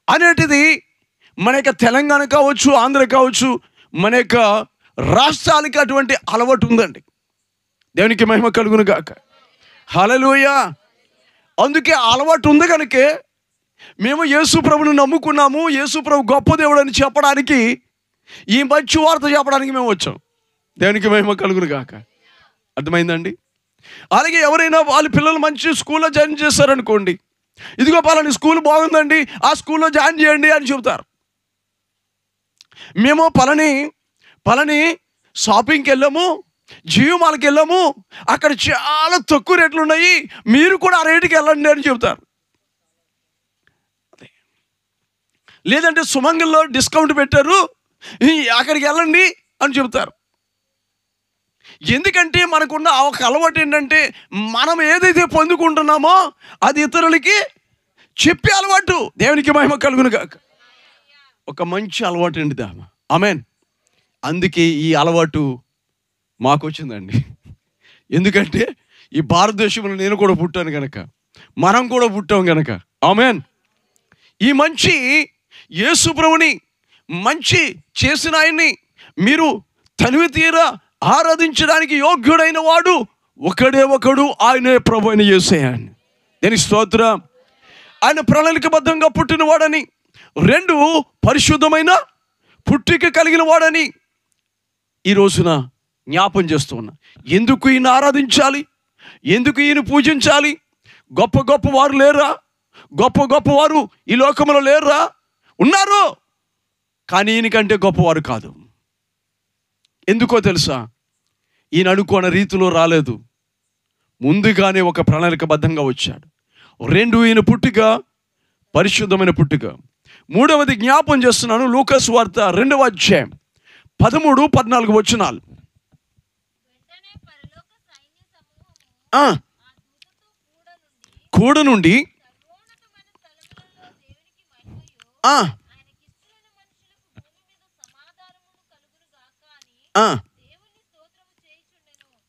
అనేటిది మన యొక్క తెలంగాణ కావచ్చు, ఆంధ్ర కావచ్చు, మన యొక్క రాష్ట్రాలకి అటువంటి అలవాటు ఉందండి. దేవునికి మహిమ కలుగును గాక. హల్లెలూయా. అందుకే అలవాటు ఉంది కనుకే మేము యేసు ప్రభుని నమ్ముకున్నాము, యేసు ప్రభు గొప్ప దేవుడు అని చెప్పడానికి, ఈ మంచి వార్త చెప్పడానికి మేము వచ్చాం. దేవునికి మహిమ కలుగును గాక. అర్థమైందండి? అలాగే ఎవరైనా వాళ్ళ పిల్లలు మంచి స్కూల్లో జాయిన్ చేస్తారనుకోండి, ఇదిగో పలాని స్కూల్ బాగుందండి, ఆ స్కూల్లో జాయిన్ చేయండి అని చెబుతారు. మేము పలాని షాపింగ్కి వెళ్ళాము, జియో మాల్కి వెళ్ళాము, అక్కడ చాలా తక్కువ రేట్లు ఉన్నాయి, మీరు కూడా ఆ రేటుకి వెళ్ళండి అని చెబుతారు. లేదంటే సుమంగల్లో డిస్కౌంట్ పెట్టారు, అక్కడికి వెళ్ళండి అని చెబుతారు. ఎందుకంటే మనకున్న ఒక అలవాటు ఏంటంటే, మనం ఏదైతే పొందుకుంటున్నామో అది ఇతరులకి చెప్పే అలవాటు. దేవునికి మహిమ కలుగును గాక. ఒక మంచి అలవాటు అండి దామా. ఆమేన్. అందుకే ఈ అలవాటు మాకు వచ్చిందండి. ఎందుకంటే ఈ భారతదేశంలో నేను కూడా పుట్టాను కనుక, మనం కూడా పుట్టాం కనుక. ఆమేన్. ఈ మంచి యేసు ప్రభుని మంచి చేసిన ఆయన్ని మీరు తనివి తీరా ఆరాధించడానికి యోగ్యుడైన వాడు ఒకడు, ఆయనే ప్రభు అయిన యేసయ్య. దేని స్తోత్రం. ఆయన ప్రణాళికబద్ధంగా పుట్టిన వాడని, 2 పరిశుద్ధమైన పుట్టిక కలిగిన వాడని ఈ రోజున జ్ఞాపం చేస్తూ ఉన్నా. ఎందుకు ఈయన ఆరాధించాలి, ఎందుకు ఈయన పూజించాలి? గొప్ప వారు లేరా? గొప్ప వారు ఈ లోకంలో లేరా? ఉన్నారు, కానీ ఈయనకంటే గొప్పవారు కాదు. ఎందుకో తెలుసా? ఈయన అనుకోని రీతిలో రాలేదు, ముందుగానే ఒక ప్రణాళికబద్ధంగా వచ్చాడు. 2 ఈయన పుట్టుక పరిశుద్ధమైన పుట్టుక. 3వది జ్ఞాపం చేస్తున్నాను, లూకాసు వార్త 2వ అధ్యాయం 13-14 వచనాలు. కూడ నుండి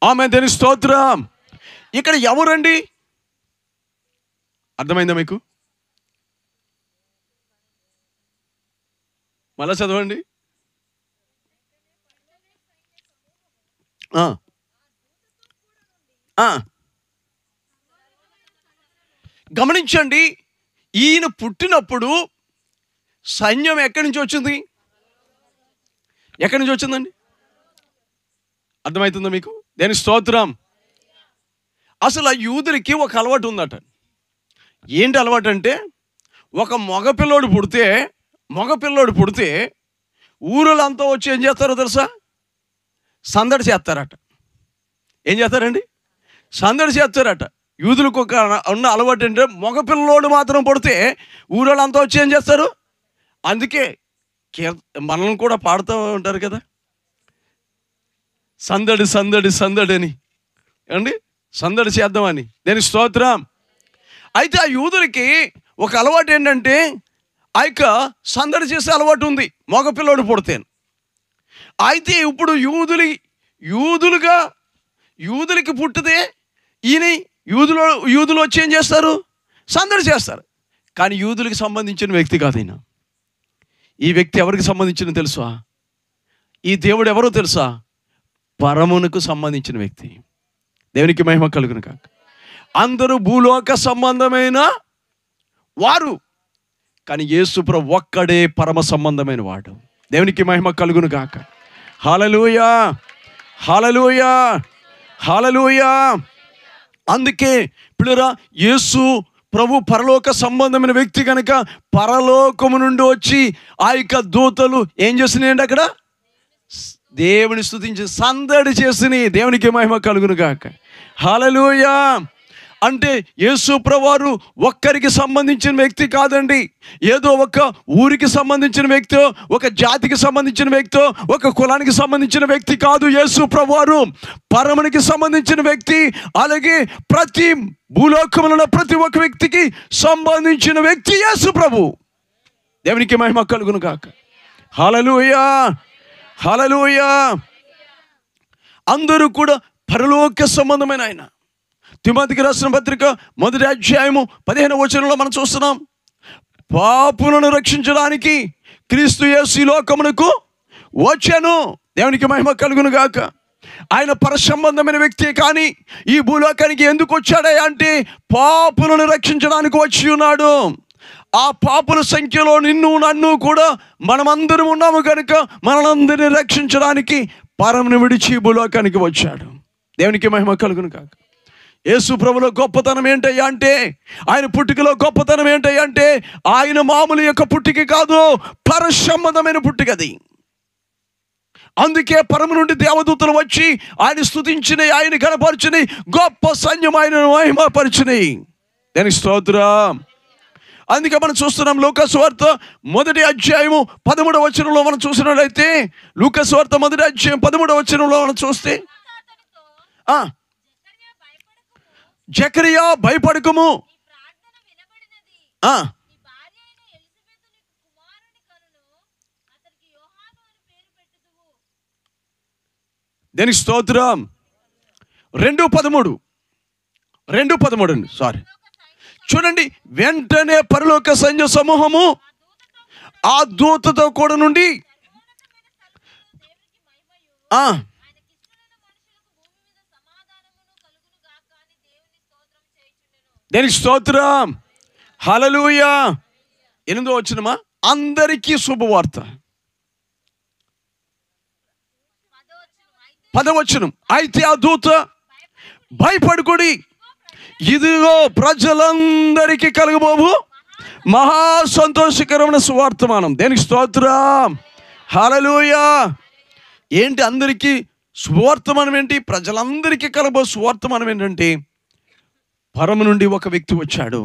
ఆమె దేని స్తోత్రం. ఇక్కడ ఎవరండి? అర్థమైందా మీకు? మళ్ళా చదవండి. గమనించండి, ఈయన పుట్టినప్పుడు సైన్యం ఎక్కడి నుంచి వచ్చింది? ఎక్కడి నుంచి వచ్చిందండి? అర్థమవుతుందా మీకు? దేని స్తోత్రం. అసలు ఆ యూదులకి ఒక అలవాటు ఉందట. ఏంటి అలవాటు అంటే, ఒక మగపిల్లోడు పుడితే ఊరులంతా వచ్చి ఏం చేస్తారో తెలుసా? సందడి చేస్తారట. ఏం చేస్తారండి? సందడి చేస్తారట. యూదులకు ఒక ఉన్న అలవాటు అంటే, మగపిల్లోడు మాత్రం పుడితే ఊరోళ్ళంతా వచ్చి ఏం చేస్తారు? అందుకే మనల్ని కూడా పాడుతూ ఉంటారు కదా, సందడి సందడి సందడి అని అండి, సందడి చేద్దామని. దేని స్తోత్రం. అయితే ఆ యూదులకి ఒక అలవాటు ఏంటంటే, ఆ యొక్క సందడి చేసే అలవాటు ఉంది మగపిల్లోడు పుడితే. అయితే ఇప్పుడు యూదులకి పుట్టితే ఈయన యూదులు వచ్చి ఏం చేస్తారు? సందడి చేస్తారు. కానీ యూదులకు సంబంధించిన వ్యక్తి కాదు ఈయన. ఈ వ్యక్తి ఎవరికి సంబంధించిన తెలుసా? ఈ దేవుడు ఎవరో తెలుసా? పరమునకు సంబంధించిన వ్యక్తి. దేవునికి మహిమ కలుగును కాక. అందరూ భూలోక సంబంధమైన వారు, కానీ యేసు ప్రభు ఒక్కడే పరమ సంబంధమైన వాడు. దేవునికి మహిమ కలుగును కాక. హల్లెలూయా, హల్లెలూయా, హల్లెలూయా. అందుకే పిల్లరా, యేసు ప్రభు పరలోక సంబంధమైన వ్యక్తి కనుక పరలోకము నుండి వచ్చి ఆ యొక్క దూతలు ఏం చేస్తున్నాయండి? అక్కడ దేవుని స్తుతించి సందడి చేసిని. దేవునికి మహిమ కలుగును గాక. హల్లెలూయా. అంటే యేసు ప్రభువారు ఒక్కరికి సంబంధించిన వ్యక్తి కాదండి. ఏదో ఒక ఊరికి సంబంధించిన వ్యక్తో, ఒక జాతికి సంబంధించిన వ్యక్తో, ఒక కులానికి సంబంధించిన వ్యక్తి కాదు. యేసు ప్రభువారు పరమునికి సంబంధించిన వ్యక్తి. అలాగే ప్రతి భూలోకములో ప్రతి ఒక్క వ్యక్తికి సంబంధించిన వ్యక్తి యేసు ప్రభు. దేవునికి మహిమ కలుగును గాక. హల్లెలూయా, హల్లెలూయా. అందరూ కూడా పరలోక సంబంధమైన ఆయన. తిమోతికి రాసిన పత్రిక 1వ అధ్యాయము 15వ వచనంలో మనం చూస్తున్నాం, పాపులను రక్షించడానికి క్రీస్తు యేసు ఈ లోకమునకు వచ్చాను. దేవునికి మహిమ కలుగును గాక. ఆయన పరసంబంధమైన వ్యక్తి, కానీ ఈ భూలోకానికి ఎందుకు వచ్చాడా అంటే పాపులను రక్షించడానికి వచ్చి ఉన్నాడు. ఆ పాపుల సంఖ్యలో నిన్ను నన్ను కూడా మనమందరం ఉన్నాము కనుక మనందరినీ రక్షించడానికి పరమును విడిచి భూలోకానికి వచ్చాడు. దేవునికి మహిమ కలుగును కాక. యేసు ప్రభులో గొప్పతనం ఏంటయ్యా అంటే, ఆయన పుట్టుకలో గొప్పతనం ఏంటయ్యా అంటే, ఆయన మామూలు యొక్క పుట్టిక కాదు, పరసంబంధమైన పుట్టికది. అందుకే పరము నుండి దేవదూతలు వచ్చి ఆయన స్తుతించినాయి, ఆయన కనపరిచినాయి, గొప్ప సైన్యం ఆయన మహిమపరిచినాయి. దానికి స్తోత్రం. అందుకే మనం చూస్తున్నాం లూకాసు వార్త 1వ అధ్యాయము 13వ వచనంలో మనం చూసినట్లయితే, లూకాసు వార్త 1వ అధ్యాయం 13వ వచనంలో మనం చూస్తే, జకరియా భయపడకము, దేనికి స్తోత్రం. 2:13 అండి, సారీ. చూడండి, వెంటనే పరలోక సైన్య సమూహము ఆ దూతతో కూడా నుండి దేనికి స్తోత్రం. హల్లెలూయా. 8వ వచనమా, అందరికీ శుభవార్త. 10వ వచనం, అయితే ఆ దూత భయపడుకుడి, ఇదిగో ప్రజలందరికీ కలగబోవు మహా సంతోషకరమైన సువార్తమానం. దేనికి స్తోత్రం. హల్లెలూయా. ఏంటి అందరికీ సువార్తమానం ఏంటి? ప్రజలందరికీ కలగబో సువార్తమానం ఏంటంటే, పరము నుండి ఒక వ్యక్తి వచ్చాడు,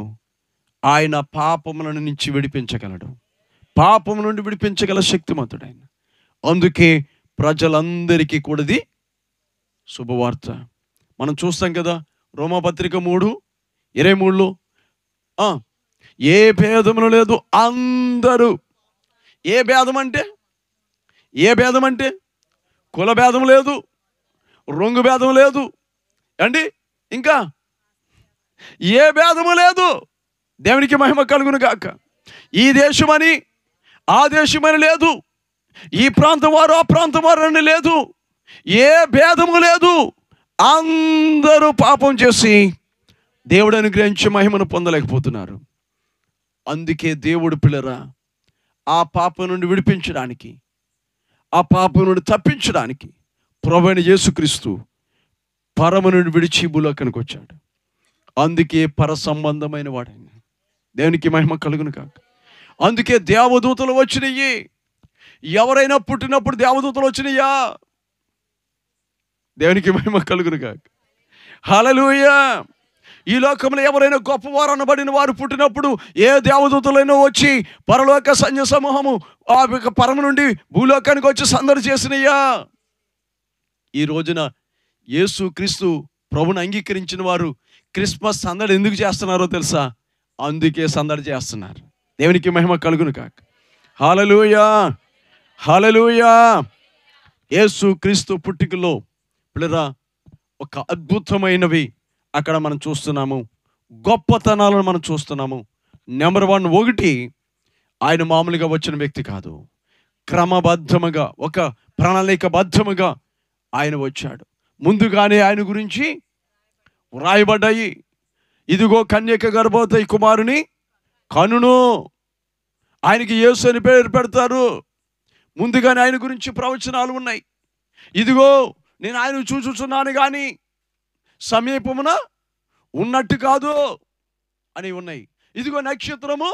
ఆయన పాపముల నుంచి విడిపించగలడు, పాపము నుండి విడిపించగల శక్తిమంతుడు ఆయన. అందుకే ప్రజలందరికీ కూడాది శుభవార్త. మనం చూస్తాం కదా రోమాపత్రిక 3:23లో, ఏ భేదములు లేదు, అందరూ. ఏ భేదం అంటే కుల భేదం లేదు, రంగు భేదం లేదు అండి, ఇంకా ఏ భేదము లేదు. దేవునికి మహిమ కలుగును గాక. ఈ దేశమని ఆ దేశమని లేదు, ఈ ప్రాంతం వారు ఆ ప్రాంతం వారు అని లేదు, ఏ భేదము లేదు. అందరూ పాపం చేసి దేవుడు అనుగ్రహించి మహిమను పొందలేకపోతున్నారు. అందుకే దేవుడు పిల్లరా, ఆ పాపం నుండి విడిపించడానికి, ఆ పాపం నుండి తప్పించడానికి ప్రభువైన యేసుక్రీస్తు పరము నుండి విడిచి భూలోకానికి వచ్చాడు. అందుకే పర సంబంధమైన వాడైన. దేవునికి మహిమ కలుగును కాక. అందుకే దేవదూతలు వచ్చినాయి. ఎవరైనా పుట్టినప్పుడు దేవదూతలు వచ్చినాయా? దేవునికి మహిమ కలుగును కాక. హల్లెలూయా. ఈ లోకంలో ఎవరైనా గొప్పవారు అనబడిన వారు పుట్టినప్పుడు ఏ దేవదూతలైనా వచ్చి పరలోక సైన్య సమూహము ఆ పరము నుండి భూలోకానికి వచ్చి సందడి చేసినయ్యా? ఈ రోజున యేసు క్రీస్తు ప్రభుని అంగీకరించిన వారు క్రిస్మస్ సందడి ఎందుకు చేస్తున్నారో తెలుసా? అందుకే సందడి చేస్తున్నారు. దేవునికి మహిమ కలుగును కాక. హల్లెలూయా, హల్లెలూయా. యేసు క్రీస్తు పుట్టికలో పిల్లరా ఒక అద్భుతమైనవి అక్కడ మనం చూస్తున్నాము, గొప్పతనాలను మనం చూస్తున్నాము. నెంబర్ 1 ఒకటి, ఆయన మామూలుగా వచ్చిన వ్యక్తి కాదు. క్రమబద్ధముగా, ఒక ప్రణాళికబద్ధముగా ఆయన వచ్చాడు. ముందుగానే ఆయన గురించి వ్రాయబడ్డాయి. ఇదిగో కన్యక గర్భవతి కుమారుని కనును, ఆయనకి యేసు అని పేరు పెడతారు. ముందుగానే ఆయన గురించి ప్రవచనాలు ఉన్నాయి. ఇదిగో నేను ఆయన చూచుచున్నాను కానీ సమీపమున ఉన్నట్టు కాదు అని ఉన్నాయి. ఇదిగో నక్షత్రము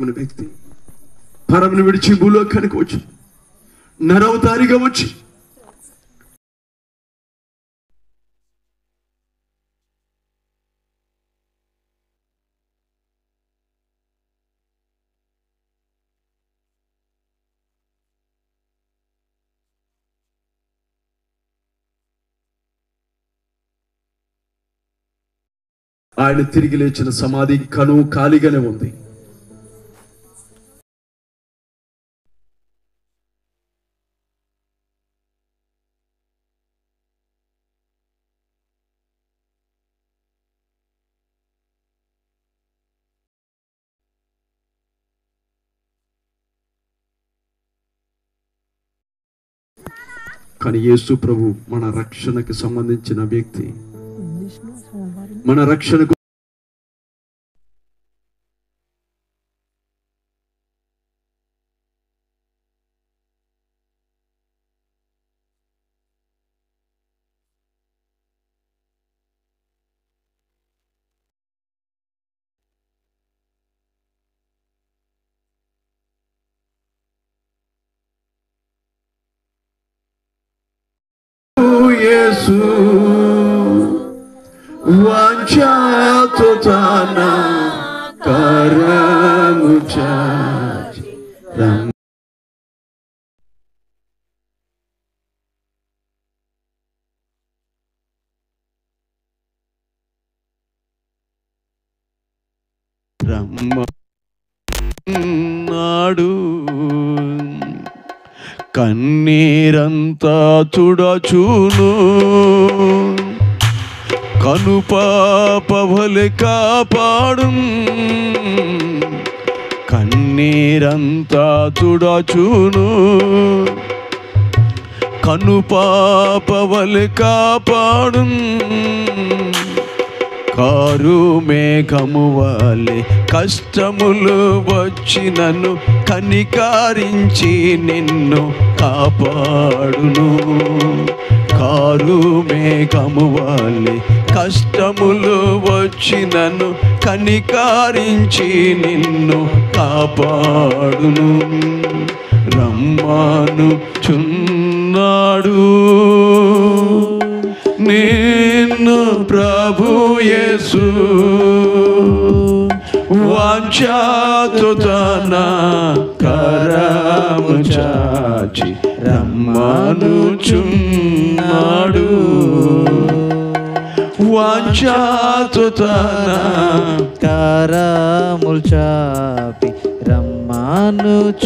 మన వ్యక్తి పరమును విడిచి భూలోకానికి వచ్చి నరవతారిగా వచ్చి ఆయన తిరిగి లేచిన సమాధి కను ఖాళీగానే ఉంది. కానీ యేసు ప్రభు మన రక్షణకు సంబంధించిన వ్యక్తి. మన రక్షణకు యేసు వాంఛతో తన కరము చాచి రమ్మన్నాడు. కన్నీరంతా తుడచును, కనుపాపవలె కాపాడు. కన్నీరంతా తుడచును, కనుపాపవలె కాపాడు. కారు మేఘము వలె కష్టములు వచ్చినను కనికరించి నిన్ను కాపాడును. కారు మేఘము వలె కష్టములు వచ్చినను కనికరించి నిన్ను కాపాడును. రమ్మాను చున్నాడు నిన్ను ప్రభు యేసు వాంఛతో తన కరము చాచి రమ్మనుచున్నాడు. వాంఛతో తన కరములు చాపి రమ్మనుచున్నాడు.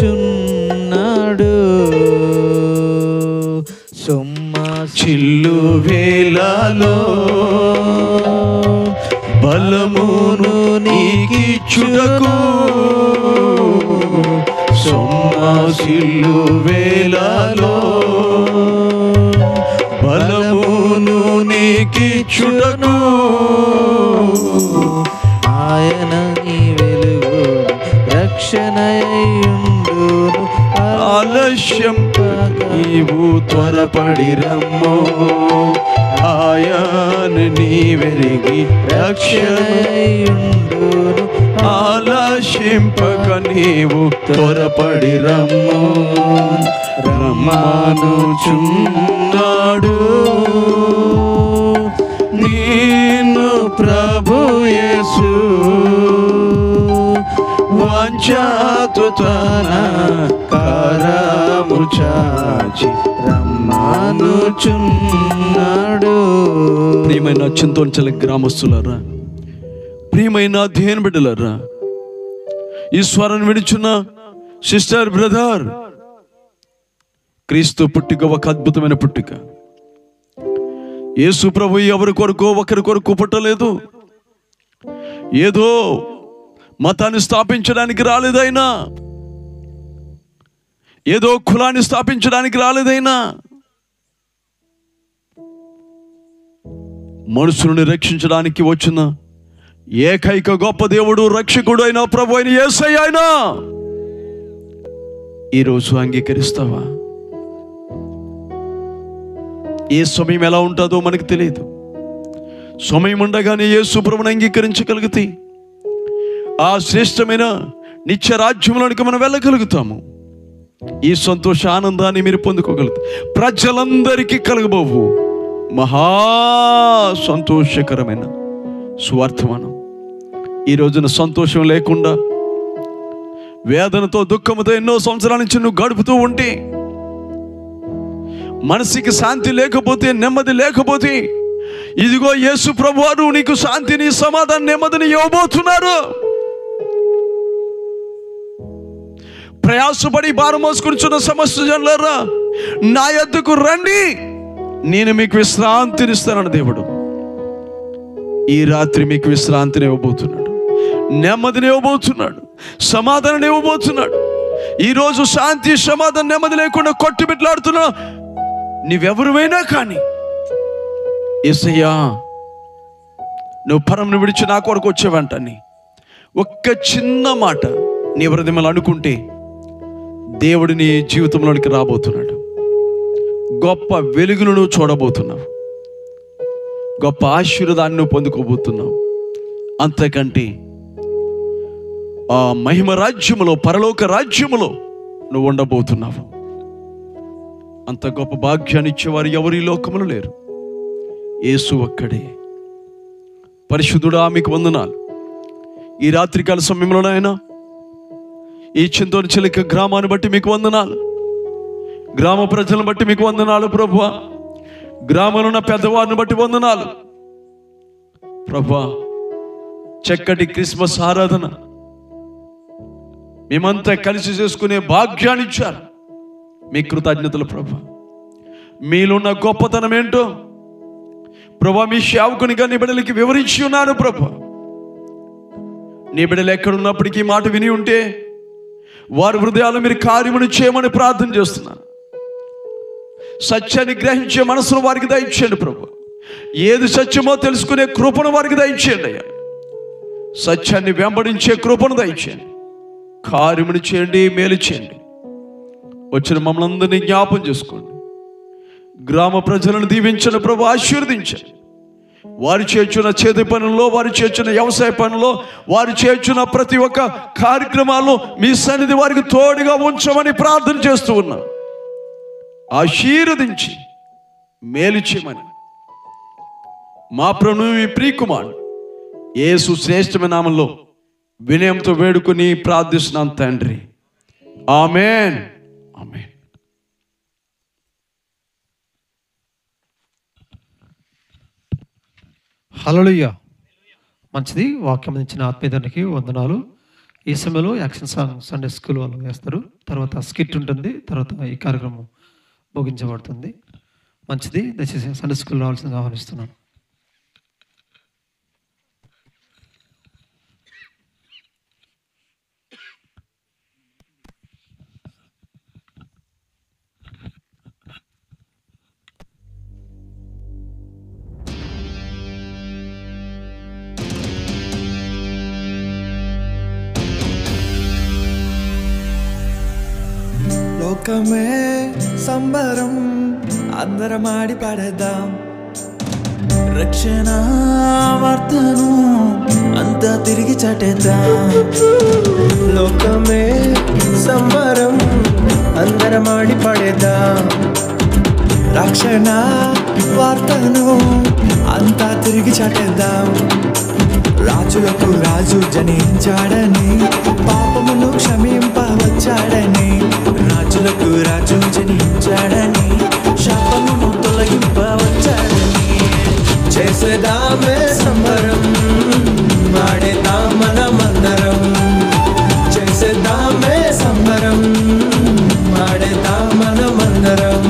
చిల్లు వేళలో బలమును నీకిచ్చుటకు, సొమ్మాసిల్లు వేళలో బలమును నీకిచ్చుటకు, ఆయన నీ వెలుగు రక్షణయుండును. ఆలస్యం నీవు త్వరపడి రమ్మో. ఆయన నీ వెలిగి రక్షణయుండును. ఆలస్యంపక నీవు త్వరపడి రమ్మో. రమ్మనుచున్నాడు నిన్ను ప్రభు యేసు వాంఛతో తన కరము చాచి రమ్మనుచున్నాడు. ప్రియమైన చింతోంచల గ్రామస్తులారా, ప్రియమైన అధ్యయన బిడ్డలారా, ఈ స్వరం విడుచున్న సిస్టర్, బ్రదర్, క్రీస్తు పుట్టిక ఒక అద్భుతమైన పుట్టిక. యేసు ప్రభు ఎవరి కొరకు ఒకరి కొరకు పుట్టలేదు. ఏదో మతాన్ని స్థాపించడానికి రాలేదైనా, ఏదో కులాన్ని స్థాపించడానికి రాలేదైనా, మనుషులను రక్షించడానికి వచ్చిన ఏకైక గొప్ప దేవుడు, రక్షకుడు అయిన ప్రభు అయిన యేసయ్య అయినా ఈరోజు అంగీకరిస్తావా? ఏ సమయం ఎలా ఉంటుందో మనకు తెలియదు. సమయం ఉండగానే యేసు ప్రభువుని అంగీకరించగలిగితే ఆ శ్రేష్టమైన నిత్య రాజ్యంలోనికి మనం వెళ్ళగలుగుతాము. ఈ సంతోష ఆనందాన్ని మీరు పొందుకోగలుగుతారు. ప్రజలందరికీ కలగబోవు మహా సంతోషకరమైన సువార్తమానం. ఈ రోజున సంతోషం లేకుండా వేదనతో దుఃఖముతో ఎన్నో సంవత్సరాల నుంచి నువ్వు గడుపుతూ ఉంటే, మనసుకి శాంతి లేకపోతే, నెమ్మది లేకపోతే, ఇదిగో యేసు ప్రభువారు నీకు శాంతిని, సమాధానం, నెమ్మదిని ఇవ్వబోతున్నారు. ప్రయాసపడి భారం మోసుకుంటున్న సమస్త జనులారా, నా యొద్దకు రండి, నేను మీకు విశ్రాంతిని ఇస్తానన్న దేవుడు ఈ రాత్రి మీకు విశ్రాంతిని ఇవ్వబోతున్నాడు, నెమ్మదిని ఇవ్వబోతున్నాడు, సమాధానం ఇవ్వబోతున్నాడు. ఈరోజు శాంతి, సమాధానం, నెమ్మది లేకుండా కొట్టుబిట్లాడుతున్నా నీవెవరువైనా కానీ, యేసయ్యా నువ్వు పరమును విడిచి నా కొరకు వచ్చేవంటని ఒక్క చిన్న మాట నీ హృదయంలో అనుకుంటే, దేవుడు నీ జీవితంలోనికి రాబోతున్నాడు. గొప్ప వెలుగును నువ్వు చూడబోతున్నావు, గొప్ప ఆశీర్వాదాన్ని నువ్వు పొందుకోబోతున్నావు. అంతకంటే ఆ మహిమ రాజ్యములో, పరలోక రాజ్యములో నువ్వు ఉండబోతున్నావు. అంత గొప్ప భాగ్యాన్ని ఇచ్చేవారు ఎవరు ఈ లోకములో లేరు, యేసు ఒక్కడే. పరిశుద్ధుడా మీకు వందనాలు. ఈ రాత్రికాల సమయంలోనైనా ఈ చింతోని చిలిక గ్రామాన్ని బట్టి మీకు వందనాలు, గ్రామ ప్రజలను బట్టి మీకు వందనాలు ప్రభువా, గ్రామంలో ఉన్న పెద్దవారిని బట్టి వందనాలు ప్రభువా. చక్కటి క్రిస్మస్ ఆరాధన మేమంతా కలిసి చేసుకునే భాగ్యాన్ని ఇచ్చారు, మీ కృతజ్ఞతలు ప్రభువా. మీలో ఉన్న గొప్పతనం ఏంటో ప్రభువా మీ సేవకునిగా నీ బిడ్డలకి వివరించి ఉన్నాను ప్రభువా. నీ బిడ్డలు ఎక్కడున్నప్పటికీ మాట విని ఉంటే వారి హృదయాలు మీరు కార్యమును చేయమని ప్రార్థన చేస్తున్నాను. సత్యాన్ని గ్రహించే మనసును వారికి దయచేయండి ప్రభు. ఏది సత్యమో తెలుసుకునే కృపను వారికి దయచేయండి అయ్యా. సత్యాన్ని వెంబడించే కృపను దయచేయండి, కార్యమును చేయండి, మేలు చేయండి. వచ్చిన మమ్మల్ని అందరినీ జ్ఞాపం చేసుకోండి. గ్రామ ప్రజలను దీవించండి ప్రభు, ఆశీర్వదించండి. వారు చేర్చున్న చేతి పనుల్లో, వారు చేర్చున్న వ్యవసాయ పనుల్లో, వారు చేర్చున్న ప్రతి ఒక్క కార్యక్రమాల్లో మీ సన్నిధి వారికి తోడుగా ఉంచమని ప్రార్థన చేస్తూ ఉన్నాం. ఆశీర్వదించి మేలు చేయమని మా ప్రభువు మీ ప్రియకుమారుడు యేసు శ్రేష్టమైన నామములో వినయంతో వేడుకొని ప్రార్థిస్తున్నాం తండ్రి. ఆమేన్, ఆమేన్. హల్లెలూయా. మంచిది. వాక్యం ఇచ్చిన ఆత్మీయునికి వందనాలు. ఈ సమయంలో యాక్షన్ సాంగ్ సండే స్కూల్ వాళ్ళు వేస్తారు, తర్వాత స్కిట్ ఉంటుంది, తర్వాత ఈ కార్యక్రమం ముగించబడుతుంది. మంచిది. దయచేసి సండే స్కూల్ రావాల్సిందిగా ఆహ్వానిస్తున్నాను. లోకమే సంబరం, అందరం ఆడి పాడేద్దాం. రక్షణ వార్తను అంతా తిరిగి చాటేద్దాం. లోకమే సంబరం, అందరం ఆడి పాడేద్దాం. రక్షణ వార్తను అంతా తిరిగి చాటేద్దాం. రాజులకు రాజు జనించాడని, పాపమును క్షమింపవచ్చాడని. రాజులకు రాజు జనించాడని, శాపమును తొలగింపవచ్చాడని. చేసేదామే సంబరం, ఆడేదాం మనమందరం. చేసేదామే సంబరం, ఆడేదాం మనమందరం.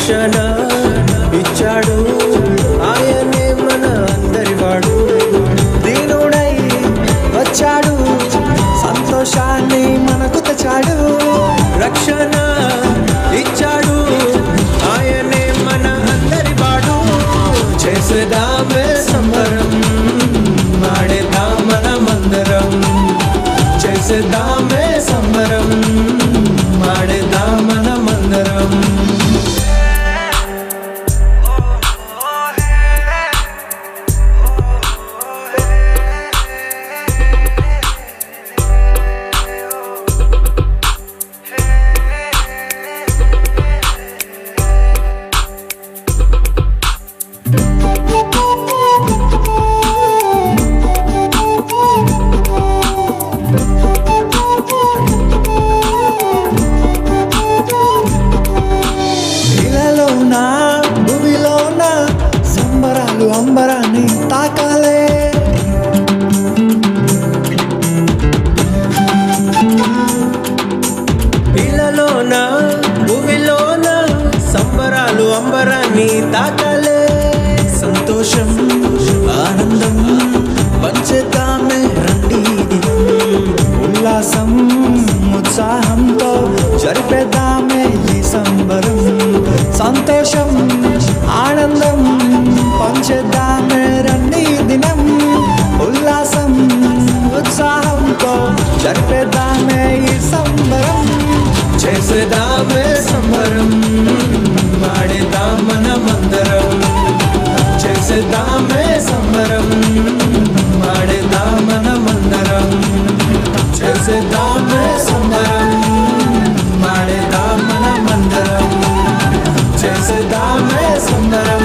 రక్షణ ఇచ్చాడు, ఆయనే మన అందరివాడు. దీనుడై వచ్చాడు, సంతోషాన్ని మనకు తెచ్చాడు. రక్షణ ఇచ్చాడు, ఆయనే మన అందరివాడు. చేసేదామే సంబరం, ఆడేదాం మనమందరం. చేసేదామే సంబరం, ఆడేదాం మనమందరం. భూమిలోన సంబరాలు అంబరాన్ని తాకాలే. ఇళ్ళలోన భూమిలోన సంబరాలు అంబరాన్ని తాకాలే. సంతోషం ఆనందం పంచేద్దామే రండి, ఉల్లాసం ఉత్సాహంతో జరిపేద్దామే ఈ సంబరం. సంతోషం ఆనందం పంచేద్దామే రండి దినం, ఉల్లాసం ఉత్సాహంతో జరిపేద్దామే ఈ సంబరం. చేసేదామే సంబరం, ఆడేద్దాం మనమందరం. చేసేదామే సంబరం, ఆడేద్దాం మనమందరం. చేసేదామే సంబరం, ఆడేద్దాం మనమందరం. చేసేదామే సంబరం,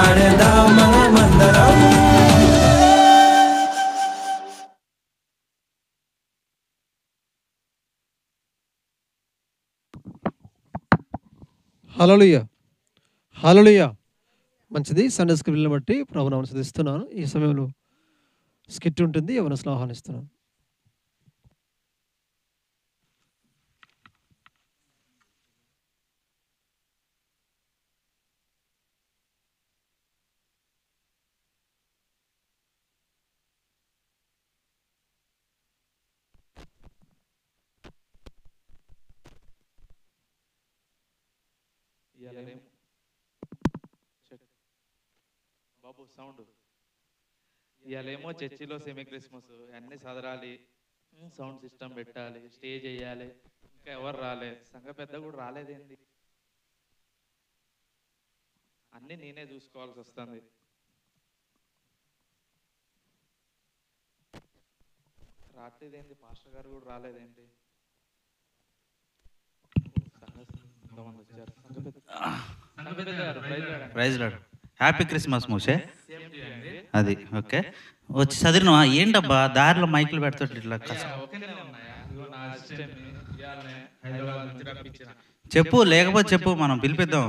ఆడేద్దాం మనమందరం. హల్లెలూయా, హల్లెలూయా. మంచిది. సండే స్క్రిప్ట్ని బట్టి ప్రభువుని అనుసరిస్తున్నాను. ఈ సమయంలో స్కిట్ ఉంటుంది, ఎవరిని ఆహ్వానిస్తున్నాను. బాబు సౌండ్ ఇవాళేమో చర్చిలో సెమీ క్రిస్మస్ అన్నీ సదరాలి, సౌండ్ సిస్టమ్ పెట్టాలి, స్టేజ్ వేయాలి. ఇంకా ఎవరు రాలే, సంఘ పెద్ద కూడా రాలేదేంది? అన్నీ నేనే చూసుకోవాల్సి వస్తుంది. రాట్లేదేంటి? పాస్టర్ గారు కూడా రాలేదేంటి? Praise lord. హ్యాపీ క్రిస్మస్ మోసే. అది ఓకే. వచ్చి చదివినవా? ఏంటబ్బా దారిలో మైకులు పెడతాడు ఇట్లా చెప్పు, లేకపోతే చెప్పు, మనం పిలిపిద్దాం.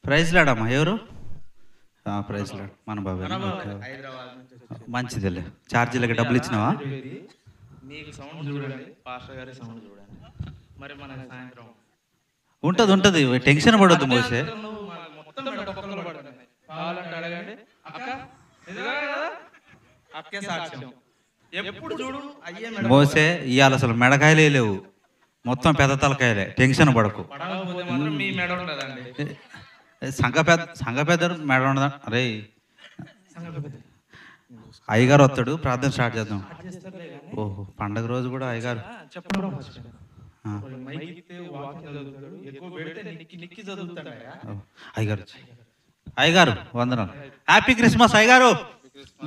ప్రైజ్ లాడమ్మా. ఎవరు? ప్రైజ్ లాడ్ మన బాబు. మంచిదిలే. ఛార్జీలకి డబ్బులు ఇచ్చినావా? మీకు సౌండ్ చూడండి, పాస్టర్ గారి సౌండ్ చూడండి. మరి మన సాయంత్రం ఉంటది ఉంటది, టెన్షన్ పడొద్దు మోసే. మొత్తం కావాలంటే అడగండి. అక్క అక్కే సాక్ష్యం ఎప్పుడు చూడు అయ్యే మోసే. ఇవాళ అసలు మెడకాయలే లేవు, మొత్తం పెద్ద తలకాయలే. టెన్షన్ పడకు. మీ మెడ ఉండదండి. సంఘ పెద్ద మెడ ఉండదా? అరే అయ్యగారు వస్తాడు, ప్రార్థన స్టార్ట్ చేద్దాం. ఓహో, పండగ రోజు కూడా అయ్యగారు అయ్యగారు అయ్యగారు వందనాలు. హ్యాపీ క్రిస్మస్ అయ్యగారు.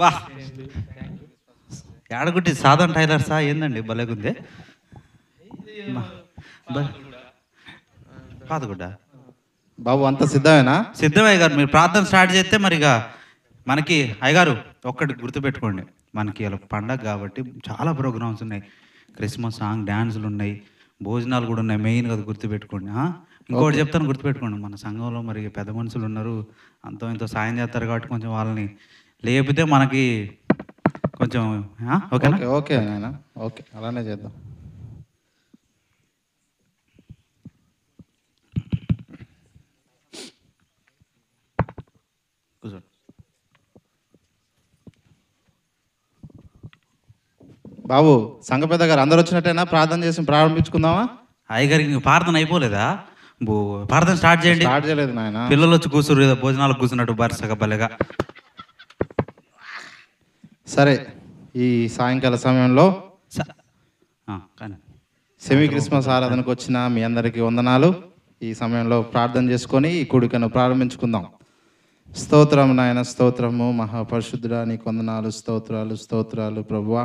వా ఏడగుట్టి సాధన టైలర్సా ఏందండి? భలేగుందే. పాతగుడ్డ బాబు అంతా సిద్ధమేనా? సిద్ధం అయ్యగారు. మీరు ప్రార్థన స్టార్ట్ చేస్తే మరిగా మనకి అయ్యగారు ఒక్కటి గుర్తుపెట్టుకోండి, మనకి ఇలా పండగ కాబట్టి చాలా ప్రోగ్రామ్స్ ఉన్నాయి. క్రిస్మస్ సాంగ్ డ్యాన్సులు ఉన్నాయి, భోజనాలు కూడా ఉన్నాయి. మెయిన్గా అది గుర్తుపెట్టుకోండి. ఇంకోటి చెప్తాను, గుర్తుపెట్టుకోండి. మన సంఘంలో మరి పెద్ద మనుషులు ఉన్నారు, అంతో ఇంతో సాయం చేస్తారు కాబట్టి కొంచెం వాళ్ళని లేపితే మనకి కొంచెం ఓకేనా? ఓకే ఓకే నాయన, ఓకే అలానే చేద్దాం. కూర్చోండి. బాబు సంఘ పెద్ద గారు అందరు వచ్చినట్టేనా? ప్రార్థన చేసి ప్రారంభించుకుందామా? అయ్యగారికి ఇంక ప్రార్థన అయిపోలేదా? ప్రార్థన స్టార్ట్ చేయండి. స్టార్ట్ చేయలేదు నాయన. పిల్లలు వచ్చి కూర్చురు ఏదో భోజనాలకు కూర్చున్నట్టు వరుసగా భలేగా. సరే, ఈ సాయంకాల సమయంలో కానీ సెమీ క్రిస్మస్ ఆరాధనకు వచ్చిన మీ అందరికీ వందనాలు. ఈ సమయంలో ప్రార్థన చేసుకొని ఈ కూడికను ప్రారంభించుకుందాం. స్తోత్రం నాయన, స్తోత్రము మహాపరిశుద్ధుడా, నీకు వందనాలు, స్తోత్రాలు స్తోత్రాలు ప్రభువా.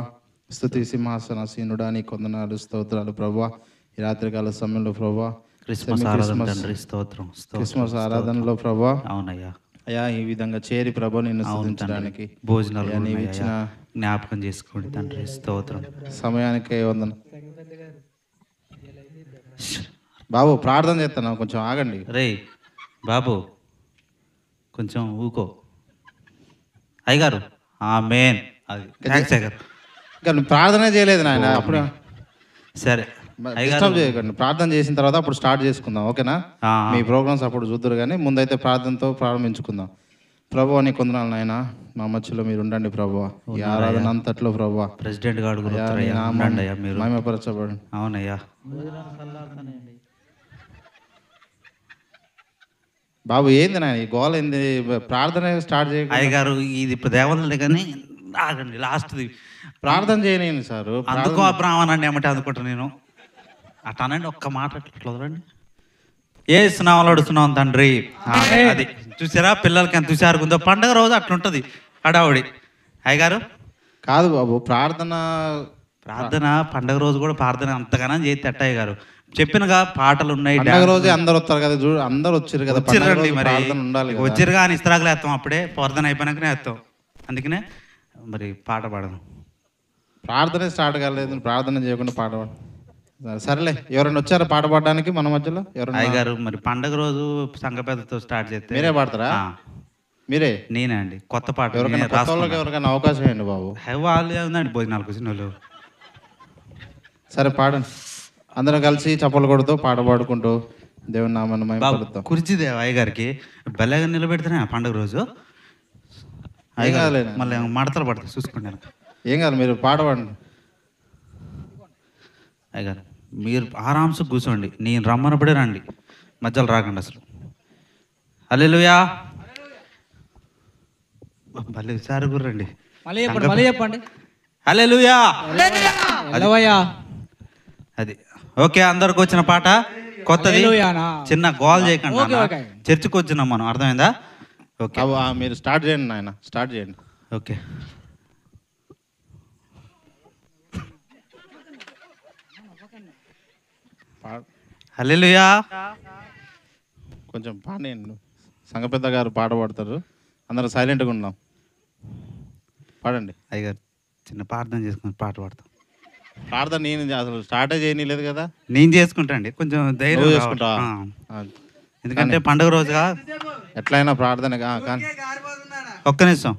స్తుతి సింహాసనాసీనుడా, నీకు వందనాలు, స్తోత్రాలు ప్రభువా. ఈ రాత్రికాల సమయంలో ప్రభువా క్రిస్మస్ ఆరాధన తండ్రి, స్తోత్రం క్రిస్మస్ ఆరాధనలో ప్రభువా అవునయ్యా. అయ్యా ఈ విధంగా చేరి ప్రభు నిన్ను స్తుతించడానికి భోజనాలు నీవు ఇచ్చిన జ్ఞాపకం చేసుకోండి తండ్రి, స్తోత్రం. సమయానికే వందన. బాబు ప్రార్థన చేస్తాను, కొంచెం ఆగండి. రే బాబు కొంచెం ఊకో. అయ్యగారు ఆమేన్. అది థాంక్స్ అయ్యగారు. ఇంకా నువ్వు ప్రార్థనే చేయలేదు నాయన. అప్పుడు సరే డిస్టర్బ్ చేయకండి. ప్రార్థన చేసిన తర్వాత అప్పుడు స్టార్ట్ చేసుకుందాం, ఓకేనా? మీ ప్రోగ్రామ్స్ అప్పుడు చూద్దరు, కానీ ముందైతే ప్రార్థనతో ప్రారంభించుకుందాం. ప్రభువా నీకు వందనాలు నాయన, మా మధ్యలో మీరు ఉండండి ప్రభువా. ఈ ఆరాధన అంతట్లో ప్రభువా ప్రెసిడెంట్ గారు మహిమపరచబడి. అవునయ్యా. బాబు ఏంది నాయన ఈ గోల, ఏంది? ప్రార్థన స్టార్ట్ చేయ అయ్యగారు ఇది ఇప్పుడు దేవాలయం కానీ ఆగండి, లాస్ట్ది ప్రార్థన చేయలేను సార్. అందుకో అబ్రాహ్మణ్ అండి ఏమంటే అనుకుంటా నేను అట్లా అనండి, ఒక్క మాట అట్లా వదలండి. ఏ స్నావాలు అడుస్తున్నాం తండ్రి. అది చూసారా పిల్లలకి ఎంత హుషారుగా ఉందో. పండగ రోజు అట్లుంటుంది హడావుడి. అయ్యగారు కాదు బాబు, ప్రార్థన పండగ రోజు కూడా ప్రార్థన అంతగానో చేస్తే అట్టయ్య గారు చెప్పినగా పాటలు ఉన్నాయి. పండగ రోజే అందరు వస్తారు కదా, చూడు అందరు వచ్చారు కదా, వచ్చిరండి మరి ఉండాలి. వచ్చిరుగా అని ఇస్తరాకులు వేస్తాం, అప్పుడే ప్రార్థన అయిపోయినాకనే వేస్తాం. అందుకనే మరి పాట పాడదాం. ప్రార్థన స్టార్ట్ కాలేదు, ప్రార్థన చేయకుండా పాట పాడు. సరేలే, ఎవరైనా వచ్చారా పాట పాడడానికి మన మధ్యలో? ఎవరైనా? అయ్యగారు మరి పండగ రోజు సంఘ పెద్దతో స్టార్ట్ చేస్తే మీరే పాడతారా? మీరే? నేనే అండి. కొత్త పాట ఎవరికైనా అవకాశం ఇవ్వండి బాబు. వాళ్ళు ఉందండి భోజనాలు కూర్చున్న వాళ్ళు. సరే పాడండి, అందరం కలిసి చప్పలు కొడుతూ పాట పాడుకుంటూ దేవుని నామాన్ని మహిమపరుద్దాం. కుర్చీదేవ అయ్యగారికి బెల్లగా నిలబెడితేనే పండుగ రోజు మళ్ళీ మడతలు పడతాయి చూసుకోండి. ఏం కాదు, మీరు పాట పాడండి. అయ్యగారు మీరు ఆరామ్స్ కూర్చోండి, నేను రమ్మనప్పుడే రండి, మధ్యలో రాకండి అసలు. హల్లెలూయా. భలే సార్ గుర్రండి, మళ్ళీ చెప్పండి. హల్లెలూయా. అది ఓకే. అందరికి వచ్చిన పాట కొత్తది, చిన్న గోల్ చేయకండి. చర్చికి వచ్చినాం మనం, అర్థమైందా? ఓకే మీరు స్టార్ట్ చేయండి నాయన, స్టార్ట్ చేయండి. ఓకే. హల్లెలూయా. కొంచెం పాడండి, సంఘ పెద్ద గారు పాట పాడతారు, అందరూ సైలెంట్గా ఉన్నాం. పాడండి. అయ్యగారు చిన్న ప్రార్థన చేసుకుని పాట పాడతాం. ప్రార్థన నేను అసలు స్టార్టే చేయలేదు కదా. నేను చేసుకుంటా అండి, కొంచెం ధైర్యం చేసుకుంటా. ఎందుకంటే పండుగ రోజుగా ఎట్లయినా ప్రార్థన. కానీ ఒక్క నిమిషం.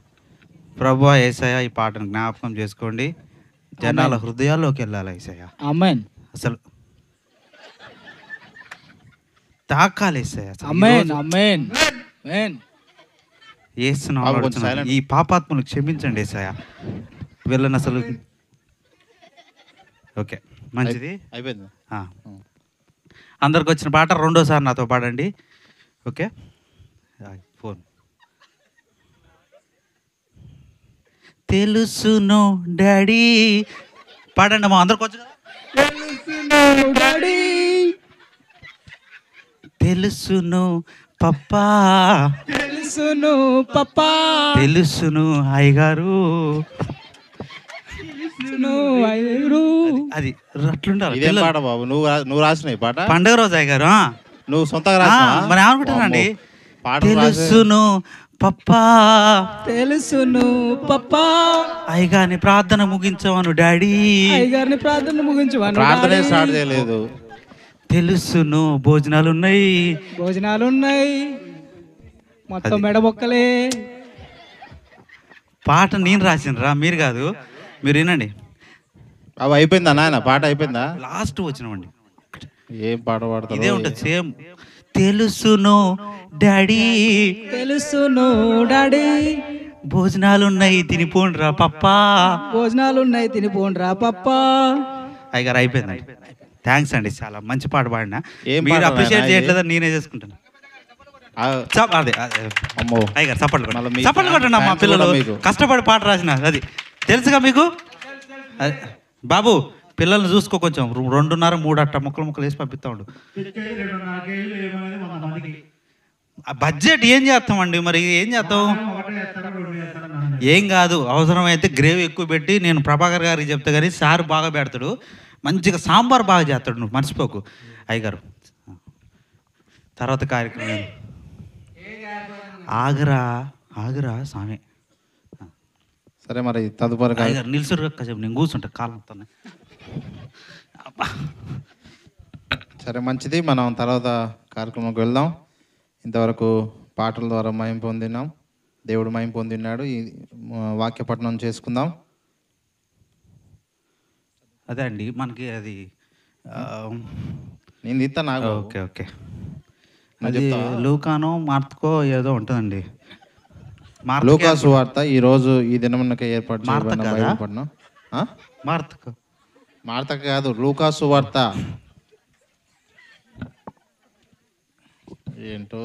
ప్రభువా యేసయ్య ఈ పాటను జ్ఞాపకం చేసుకోండి, జనాల హృదయాల్లోకి వెళ్ళాలి యేసయ్య. ఆమేన్. అసలు తాకాలి యేసయ్య. ఆమేన్ ఆమేన్ ఆమేన్. యేసునామములో ఈ పాపాత్మను క్షమించండి యేసయ్య. వీళ్ళని అసలు ఓకే మంచిది అయిపోయింది. అందరికి వచ్చిన పాట రెండోసారి నాతో పాడండి. Okay phone. తెలుసును డాడీ పాడండి మా అందరికి వచ్చు కదా. తెలుసును పప్పా, తెలుసును పప్పా, తెలుసును అయ్యగారు, అది అట్లుండాలి. పాట బాబు నువ్వు రాసిన పాట పండుగ రోజు అయ్యగారు నువ్వు సొంతంగా మరి ఏమనుకుంటానండి. తెలుసును పప్పా, తెలుసును పప్పా, అయ్యగారిని ప్రార్థన ముగించవను డాడీ, అయ్యగారిని ప్రార్థన ముగించవను. ప్రార్థనే స్టార్ట్ చేయలేదు. తెలుసును భోజనాలు ఉన్నాయి, భోజనాలు ఉన్నాయి, మొత్తం మెడబొక్కలే. పాట నేను రాసినరా, మీరు కాదు. మీరు వినండి. అవి అయిపోయిందా నాయన? పాట అయిపోయిందా? లాస్ట్ వచ్చినామండి. ఏం పాట పాడతారు? ఇదే ఉంటుంది సేమ్. తెలుసును డాడీ, తెలుసును డాడీ, భోజనాలు ఉన్నాయి తినిపోండ్రా పప్పా. భోజనాలు ఉన్నాయి తినిపోండ్రా పప్పా. అయ్యగారు అయిపోయిందండి. థ్యాంక్స్ అండి, చాలా మంచి పాట పాడినా. ఏం మీరు పాట అప్రిషియేట్ నాయనా చేయట్లేదని నేనే చేసుకుంటాను. అదే అమ్మో అయ్యగారు చప్పట్లు మళ్ళీ కొట్టండి, మీ చప్పట్లు కొట్టండి. మా ఫ్యాన్స్ పిల్లలు కూడా మీకు. కష్టపడి పాట రాసిన అది తెలుసుగా మీకు. బాబు పిల్లల్ని చూసుకో, కొంచెం 2.5-3 అట్ట ముక్కలు వేసి పంపిస్తా ఉండు. బడ్జెట్ ఏం చేస్తామండి, మరి ఏం చేస్తాం? ఏం కాదు, అవసరమైతే గ్రేవీ ఎక్కువ పెట్టి నేను ప్రభాకర్ గారికి చెప్తా కానీ సారు బాగా పెడతాడు, మంచిగా సాంబార్ బాగా చేస్తాడు, నువ్వు మర్చిపోకు అయ్యగారు. తర్వాత కార్యక్రమం ఆగరా సామె. సరే మరి తదుపరి అయ్యగారు నిల్చురు కాసేపు, నేను కూర్చుంటా కాలం. సరే మంచిది, మనం తర్వాత కార్యక్రమంకి వెళ్దాం. ఇంతవరకు పాటల ద్వారా మహిమ పొందినాం, దేవుడు మహిమ పొందినాడు. ఈ వాక్యపఠనం చేసుకుందాం. అదే అండి మనకి అది నేను తీస్తా నాకు. ఓకే అది లూకానో మార్కో ఏదో ఉంటుందండి. లూకా సువార్త ఈరోజు ఈ దినమునకే ఏర్పాటు చేయబడిన బైబిల్ పఠనం. మార్త కాదు, లూకా సువార్త. ఏందో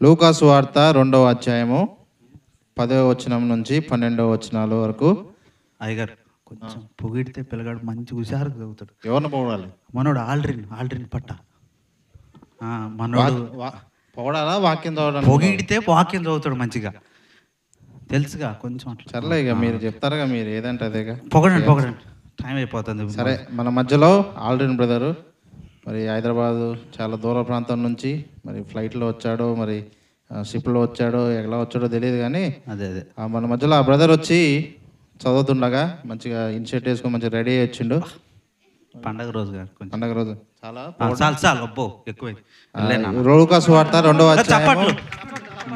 లూకా సువార్త 2వ అధ్యాయము 10వ వచనం నుంచి 12వ వచనాల వరకు. అయ్యగారు కొంచెం పొగిడితే పిల్లగాడు మంచి హుషారుగా చదువుతాడు. ఎవరిని పొగడాలి? మనోడు ఆల్డ్రిన్ పట్ట మనోడు పొగడాలా వాక్యం చదవడం? పొగిడితే వాక్యం చదువుతాడు మంచిగా, తెలుసుగా కొంచెం అట్లా. సర్లే ఇక మీరు చెప్తారుగా, మీరు ఏదంటే అదేగా. పొగడండి, టైం అయిపోతుంది. సరే, మన మధ్యలో ఆల్డ్రిన్ బ్రదరు మరి హైదరాబాద్ చాలా దూర ప్రాంతం నుంచి మరి ఫ్లైట్లో వచ్చాడో మరి షిప్లో వచ్చాడో ఎలా వచ్చాడో తెలియదు కానీ అదే మన మధ్యలో ఆ బ్రదర్ వచ్చి చదువుతుండగా మంచిగా ఇన్షర్ట్ వేసుకొని మంచిగా రెడీ అయ్యి వచ్చిండు. పండగ రోజు పండగ రోజు చాలా అబ్బో ఎక్కువ. లూకా సువార్త 2వ అధ్యాయము.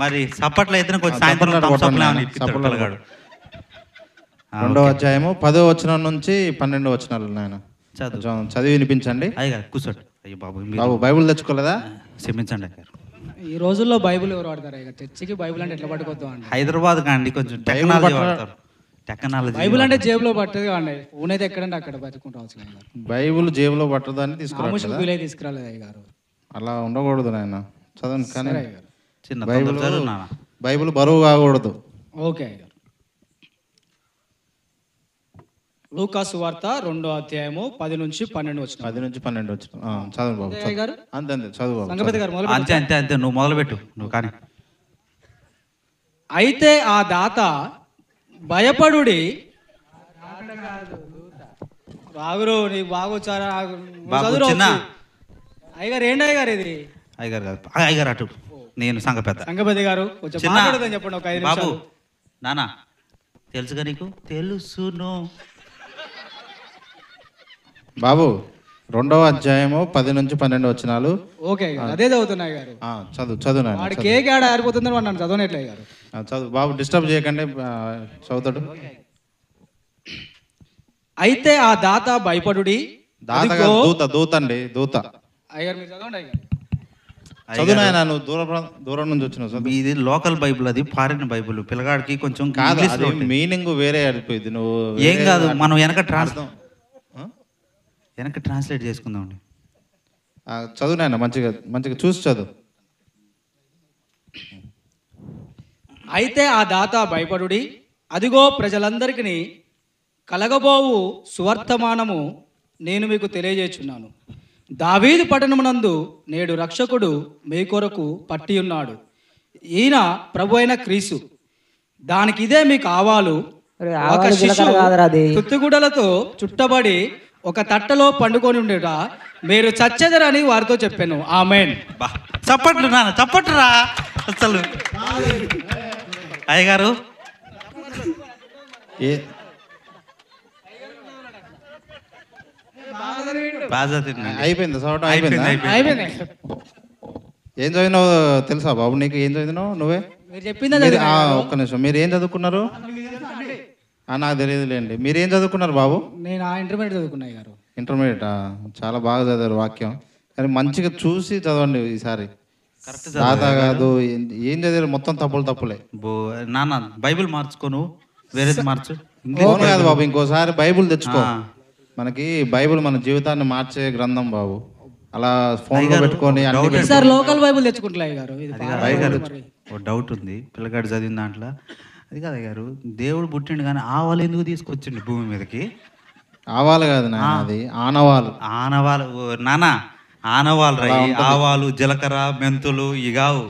మరి చప్పట్లు అయితే కొంచెం సాయంత్రం 2వ అధ్యాయము 10వ వచనం నుంచి 12వ వచనాలు నాయన చదివి వినిపించండి. కూర్చోండి. అయ్యో బాబు బైబుల్ తెచ్చుకోలేదా? క్షమించండి అయ్యారు. ఈ రోజుల్లో బైబుల్ ఎవరు వాడతారు? చర్చికి బైబుల్ అంటే ఎట్లా పట్టుకొద్దాం అండి? హైదరాబాద్ కాండి కొంచెం టెక్నాలజీ వాడతారు. బైబుల్ అంటే జేబులో పట్టదు కాండి, ఫోన్ అయితే ఎక్కడంటే అక్కడ పట్టుకుంటాం. బైబుల్ జేబులో పట్టదని తీసుకురాలేదు అయ్యారు. అలా ఉండకూడదు నాయన, చదవండి. కానీ చిన్న బైబుల్ బరువు కాకూడదు. ఓకే అయ్యారు. లూకా సువార్త 2వ అధ్యాయము 10 నుంచి 12 వచనం. 10 నుంచి 12 వచనం చదువు బాబు. అంతే చదువు బాబు. సంగపతి గారు అంతే నువ్వు మొదలుపెట్టు నువ్వు కానీ. అయితే ఆ దాత భయపడుడి. బాగురు నీకు బాగొచ్చారా? అయ్యగారు ఏంటి అయ్యగారు ఇది? అయ్యగారు అటు నేను సంగపతి గారు కొంచెం మాట్లాడదని చెప్పండి ఒక 5 నిమిషాలు. నానా తెలుసుగా నీకు? తెలుసును బాబు. 2వ అధ్యాయము 10 నుంచి 12 వచనాలు. ఓకే అదే చదువుతున్నాయి గారు. చదువు వాడు కేక్ ఆడ ఆరిపోతుందని వాడు నన్ను చదవనట్లే గారు. చదువు బాబు, డిస్టర్బ్ చేయకండి, చదువుతాడు. అయితే ఆ దాత భయపడుడి. దూత అండి, దూత. అయ్యారు మీరు చదవండి అయ్యారు. చదువునాయన, నువ్వు దూరం నుంచి వచ్చినావు. ఇది లోకల్ బైబుల్, అది ఫారిన్ బైబుల్. పిల్లగాడికి కొంచెం మీనింగ్ వేరే అయిపోయింది. నువ్వు ఏం కాదు, మనం వెనక ట్రాన్స్లేట్ చేసుకుందాం అండి. చదువునాయన, మంచిగా చూసి చదువు. అయితే ఆ దాత భయపడుడి, అదిగో ప్రజలందరికీ కలగబోవు సువర్తమానము నేను మీకు తెలియజేస్తున్నాను. దావీదు పట్టణమునందు నేడు రక్షకుడు మీ కొరకు పట్టి ఉన్నాడు. ఈయన ప్రభు అయిన క్రీస్తు. దానికి ఇదే మీకు ఆవాలు. ఒక శిశువు తుత్తుగుడలతో చుట్టబడి ఒక తట్టలో పండుకొని ఉండేట మీరు చచ్చెదరని వారితో చెప్పాను. ఆమేన్. చప్పట్లు నాన్న, చప్పట్లు రా. అసలు అయ్యగారు అయిపోయింది చదవటం? అయిపోయింది. ఏం చదివినావు తెలుసా బాబు నీకు? ఏం చదివినావు నువ్వే? మీరు చెప్పిందే ఒక్క నిమిషం, మీరు ఏం చదువుకున్నారు? నాకు తెలియదులేండి. మీరు ఏం చదువుకున్నారు బాబు? నేను ఇంటర్మీడియట్ చదువుకున్నాయి గారు. ఇంటర్మీడియట్. చాలా బాగా చదివారు వాక్యం, కానీ మంచిగా చూసి చదవండి ఈసారి. దాదా కాదు ఏం చదివారు, మొత్తం తప్పులే. నాన్న బైబిల్ మార్చుకోను, వేరేది మార్చు. ఫోన్ కాదు బాబు, ఇంకోసారి బైబిల్ తెచ్చుకో. మనకి బైబిల్ మన జీవితాన్ని మార్చే గ్రంథం బాబు. అలా ఫోన్ లో పెట్టుకొని సార్ లోకల్ బైబిల్ తెచ్చుకుంటున్నాయి గారు. ఒక డౌట్ ఉంది పిల్లగాడు చదివిన దాంట్లో. అది కాదు గారు, దేవుడు పుట్టిండు కానీ ఆవాలు ఎందుకు తీసుకొచ్చిండు భూమి మీదకి? ఆవాలు కాదు నాన్న, అది ఆనవాలు. ఆనవాలు నాన్న, ఆనవాలు రై, ఆవాలు, జీలకర్ర, మెంతులు ఇగావు.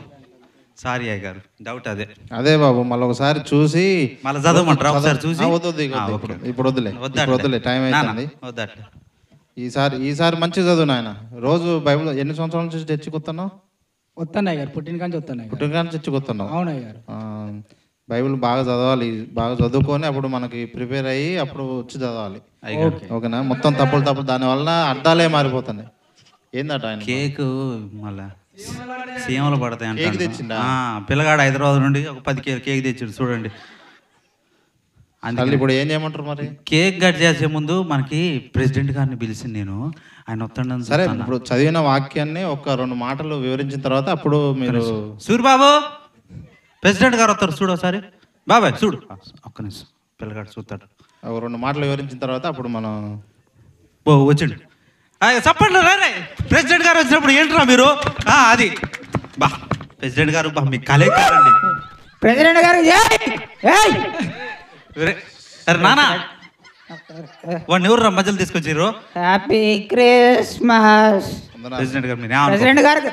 సారీ అయ్య గారు, డౌట్ అదే బాబు. మళ్ళీ ఒకసారి చూసి మళ్ళీ చదవమంటారా? ఒకసారి చూసి ఇప్పుడు వద్దులే, టైం అవుతుంది. ఈసారి మంచిగా చదువు నాయన. రోజు బైబిల్ ఎన్ని సంవత్సరాల నుంచి తెచ్చుకొస్తున్నావు? వస్తున్నాయి గారు, పుట్టిన కానీ తెచ్చుకొస్తున్నావు. అవునయ్య గారు. బైబిల్ బాగా చదవాలి, బాగా చదువుకొని అప్పుడు మనకి ప్రిపేర్ అయ్యి అప్పుడు వచ్చి చదవాలి. ఓకేనా? మొత్తం తప్పులు దానివల్ల అర్థాలే మారిపోతున్నాయి. ఏందట ఆయన కేక్ మళ్ళా సీమలు పడతాయి కేక్ తెచ్చిండా? పిల్లగాడు హైదరాబాద్ నుండి ఒక 10 కేక్ తెచ్చాడు చూడండి. అందుకని ఇప్పుడు ఏం చేయమంటారు మరి? కేక్ కట్ చేసే ముందు మనకి ప్రెసిడెంట్ గారిని పిలిచింది నేను, ఆయన వస్తాను. సరే, ఇప్పుడు చదివిన వాక్యాన్ని ఒక 2 మాటలు వివరించిన తర్వాత అప్పుడు మీరు సూరిబాబు ప్రెసిడెంట్ గారు వస్తారు చూడు ఒకసారి. బాబాయ్ చూడు, ఒక్క నిమిషం పిల్లగాడు చూస్తాడు. ఒక 2 మాటలు వివరించిన తర్వాత అప్పుడు మనం వచ్చిండు. చెప్పండి రే, ప్రెసిడెంట్ గారు వచ్చినప్పుడు ఏంట్రా మీరు? అది బా ప్రెసిడెంట్ గారు బా మీకు కలే కాదండి. ప్రెసిడెంట్ గారు నానా వాడిని ఎవరు మధ్యలో తీసుకొచ్చారు? Happy Christmas. ప్రెసిడెంట్ గారు ప్రెసిడెంట్ గారికి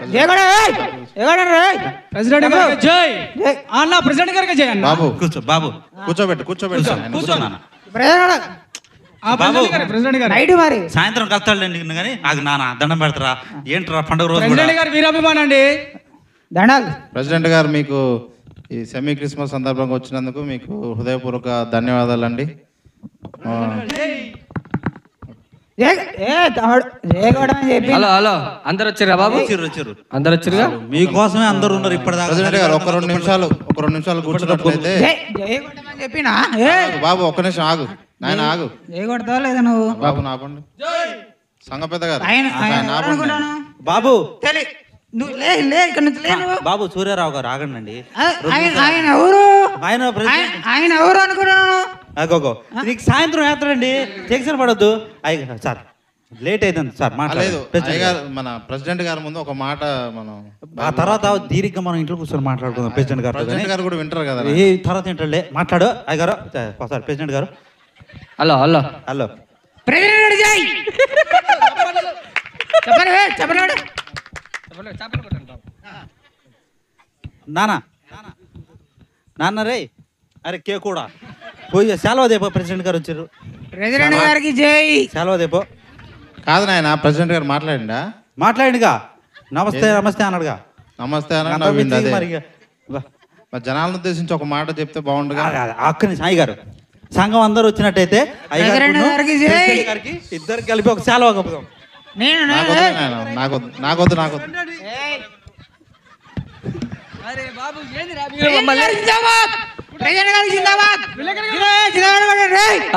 జై అన్న, ప్రెసిడెంట్ గారికి జై అన్న. బాబు బాబు కూర్చోబెట్టు. నైట్ మరి సాయంత్రం కలుతాడులేండి కానీ నాకు నాన్న దండం పెడతారా ఏంట్రా పండుగ రోజు? ప్రెసిడెంట్ గారు వీరాభిమానం అండి. దండాలు. ప్రెసిడెంట్ గారు మీకు ఈ సెమీ క్రిస్మస్ సందర్భంగా వచ్చినందుకు మీకు హృదయపూర్వక ధన్యవాదాలండి. హలో అందరు వచ్చారా బాబు? అందరు వచ్చారుగా? మీకోసమే అందరు ఉన్నారు ఇప్పటిదాకా. ప్రెసిడెంట్ గారు ఒక 2 నిమిషాలు కూర్చున్నట్లయితే. చెప్పినా బాబు ఒక్క నిమిషం ఆగు నాయన, ఆగు. ఏ కొడతావా లేదా నువ్వు? బాబు నాపండి. సంఘ పెద్ద గారు బాబు ఇక్కడ నుంచి బాబు సూర్యారావు గారు ఆగండి. ఆయన ఎవరు? ఆయన ఎవరు అనుకున్నాను? నీకు సాయంత్రం వేస్తాడండి, టెన్షన్ పడొద్దు. అయ్య సార్ లేట్ అవుతుంది సార్, మాట్లాడలేదు. మన ప్రెసిడెంట్ గారి ముందు ఒక మాట మనం ఆ తర్వాత దీర్ఘంగా మనం ఇంట్లో కూర్చొని మాట్లాడుకుందాం. ప్రెసిడెంట్ గారు కూడా వింటారు కదా. ఏ తర్వాత ఏంటంటే మాట్లాడు అయ్య గారు. సార్ ప్రెసిడెంట్ గారు. హలో ప్రెసిడెంట్ జై చెప్పండి. నాన్న రే, అరే కే కూడా పోయి సెలవు దేపో. ప్రెసిడెంట్ గారు వచ్చారు. ప్రెసిడెంట్ గారికి జై. సెలవు దేపో. కాదు నాయన, ప్రెసిడెంట్ గారు మాట్లాడిండుగా. నమస్తే అన్నాడుగా. నమస్తే అన్న. జనాలను ఉద్దేశించి ఒక మాట చెప్తే బాగుండగా. అక్కడి సాయి గారు సంఘం అందరూ వచ్చినట్టయితే ఇద్దరు కలిపి ఒక సెలవు కప్పుదాం. నాకొద్దు.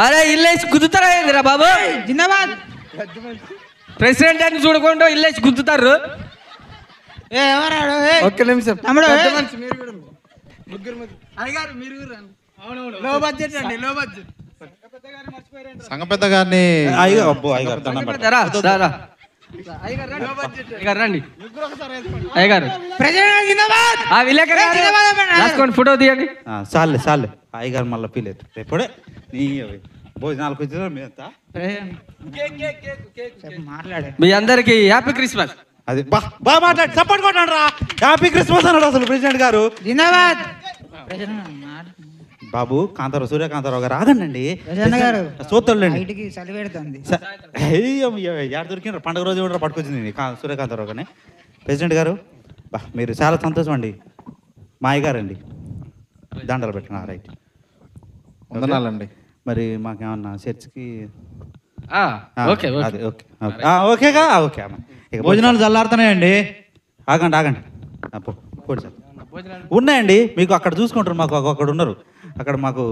అరే ఇల్లేసి గుద్దుతారా ఏందిరా బాబు? జిందాబాద్. ప్రెసిడెంట్ అని చూడకుండా ఇల్లేసి గుద్దుతారు. ఒక్క నిమిషం తమ్ముడు. సంఘ పెద్ద గారిని ఫోటో తీయండి. చాలే అయ్యగారు మళ్ళీ పీలేదు ఎప్పుడే నీ భోజనాలకు మీ అందరికి హ్యాపీ క్రిస్మస్. అది బాగా మాట్లాడి సపోర్ట్ కొట్టాడు రా. హ్యాపీ క్రిస్మస్ అన్నాడు అసలు ప్రెసిడెంట్ గారు. జిందాబాద్. బాబు సూర్యకాంతారావు గారు ఆగండి. చూస్తాడులేండి. ఎక్కడ దొరికిన పండుగ రోజు కూడా పట్టుకొచ్చింది సూర్యకాంతారావు గారిని. ప్రెసిడెంట్ గారు మీరు చాలా సంతోషం అండి. మా అయ్యగారండి దండలు పెట్టిన. రైట్, వందనాలండి. మరి మాకేమన్నా చర్చ్కి ఓకే ఓకేగా. ఓకే భోజనాలు చల్లారుతున్నాయండి. ఆగండి పోండి సార్. ఉన్నాయండి, మీకు అక్కడ చూసుకుంటారు, మాకు అక్కడ ఉన్నారు, అక్కడ మాకు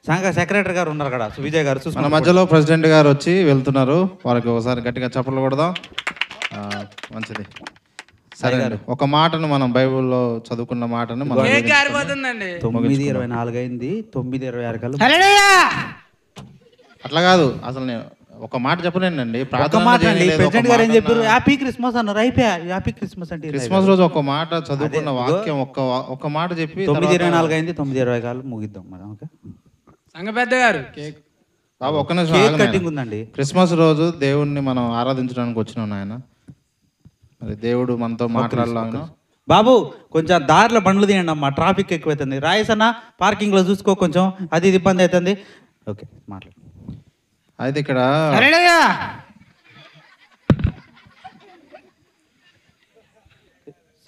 సంఘ సెక్రటరీ గారు ఉన్నారు అక్కడ, విజయ్ గారు మన చూసుకున్న మధ్యలో ప్రెసిడెంట్ గారు వచ్చి వెళ్తున్నారు. వారికి ఒకసారి గట్టిగా చప్పట్లు కొడదాం. మంచిది. సరే అండి, ఒక మాటను మనం బైబిల్లో చదువుకున్న మాటను మనం 9:24 అయింది, 9:26 కల్లా అట్లా కాదు. అసలు నేను ఒక మాట చెప్పలేనండి. ఒక మాట అండి, ప్రెసిడెంట్ గారు ఏం చెప్పారు? హ్యాపీ క్రిస్మస్ అన్నారు, అయిపోయా. హ్యాపీ క్రిస్మస్ అంటే క్రిస్మస్ రోజు ఒక మాట చదువుకున్న వాక్యం ఒక మాట చెప్పి 9:24 అయింది, 9:20 కాలు ముగిద్దాం మనం. ఓకే సంఘ పెద్ద గారు బాబు ఒక్క నిమిషం కేక్ ఆగండి. కటింగ్ ఉందండి. క్రిస్మస్ రోజు దేవుణ్ణి మనం ఆరాధించడానికి వచ్చినాం నాయన. మరి దేవుడు మనతో మాట్లాడాలను. బాబు కొంచెం దారిలో బండ్లు తీయండి అమ్మా, ట్రాఫిక్ ఎక్కువైతుంది. రాయేష్ అన్న పార్కింగ్లో చూసుకో, కొంచెం అది ఇది ఇబ్బంది అవుతుంది. ఓకే మాట్లాడు. అయితే ఇక్కడ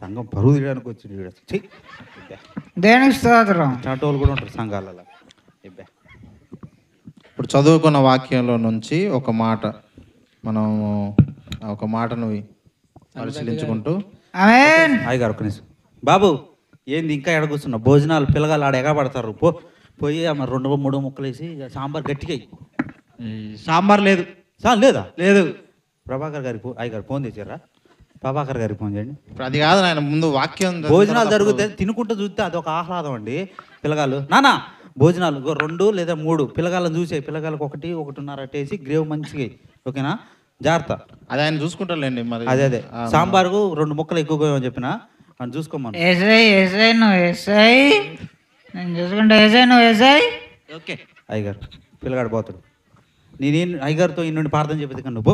సంఘం పరువు తీయడానికి వచ్చింది. దేనికి స్తోత్రం. చాటోళ్ళు కూడా ఉంటారు సంఘాలలో. ఇప్పుడు చదువుకున్న వాక్యంలో నుంచి ఒక మాట మనము ఒక మాటను పరిశీలించుకుంటూ అయ్యగారు ఒక్క నిమిషం. బాబు ఏంది ఇంకా ఎడ కూర్చున్నావు? భోజనాలు పిల్లగాళ్ళు ఆడ ఎగబడతారు. పోయి 2-3 ముక్కలు వేసి సాంబార్ గట్టిగా సాంబార్ లేదు. లేదా? లేదు. ప్రభాకర్ గారికి అయ్యగారు ఫోన్ చేశారా? ప్రభాకర్ గారికి ఫోన్ చేయండి. ఇప్పుడు అది కాదు నాయన, ముందు వాక్యం భోజనాలు జరుగుతాయి, తినుకుంటూ చూస్తే అదొక ఆహ్లాదం అండి. పిల్లగాళ్ళు నానా భోజనాలు 2 లేదా 3 పిల్లగాళ్ళని చూసే, పిల్లగాళ్ళకి 1-1.5 అట్టేసి గ్రేవ్ మంచిగా. ఓకేనా? జాగ్రత్త. అది ఆయన చూసుకుంటారులేండి. మరి అదే సాంబార్కు 2 ముక్కలు ఎక్కువ అని చెప్పిన అని చూసుకోమని. నేను చూసుకుంటా. నువ్వు ఓకే అయ్యగారు పిల్లగాడు పోతాడు. నేనేం అయ్యగారితో ఇన్నుండి ప్రార్థన చెప్పేది కానీ నువ్వు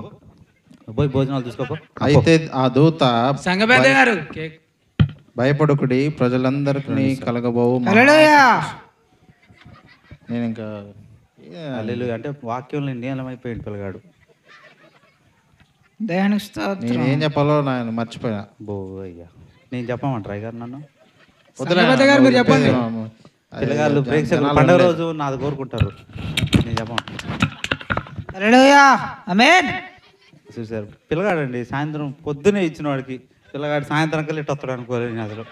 పోయి భోజనాలు చూసుకోపో. అయితే ఆ దూత సంఘ పెద్ద గారు భయపడుకుడి, ప్రజలందరికీ కలగబోవు. నేను ఇంకా అంటే వాక్యంలో నీలమైపోయాడు పిల్లగాడు. నేనేం చెప్పాలో నేను మర్చిపోయా. అయ్యా నేను చెప్పమంటారు అయ్యగారు నన్ను? మీరు చెప్పండి. పిల్లగాళ్ళు ప్రేక్షకులు పండుగ రోజు నాది కోరుకుంటారు, నేను చెప్పమంటారు. చూసారు పిల్లగాడండి, సాయంత్రం పొద్దునే ఇచ్చిన వాడికి పిల్లగాడు సాయంత్రం కల్లా ఇటు వస్తాడు అనుకోలేదు అసలు.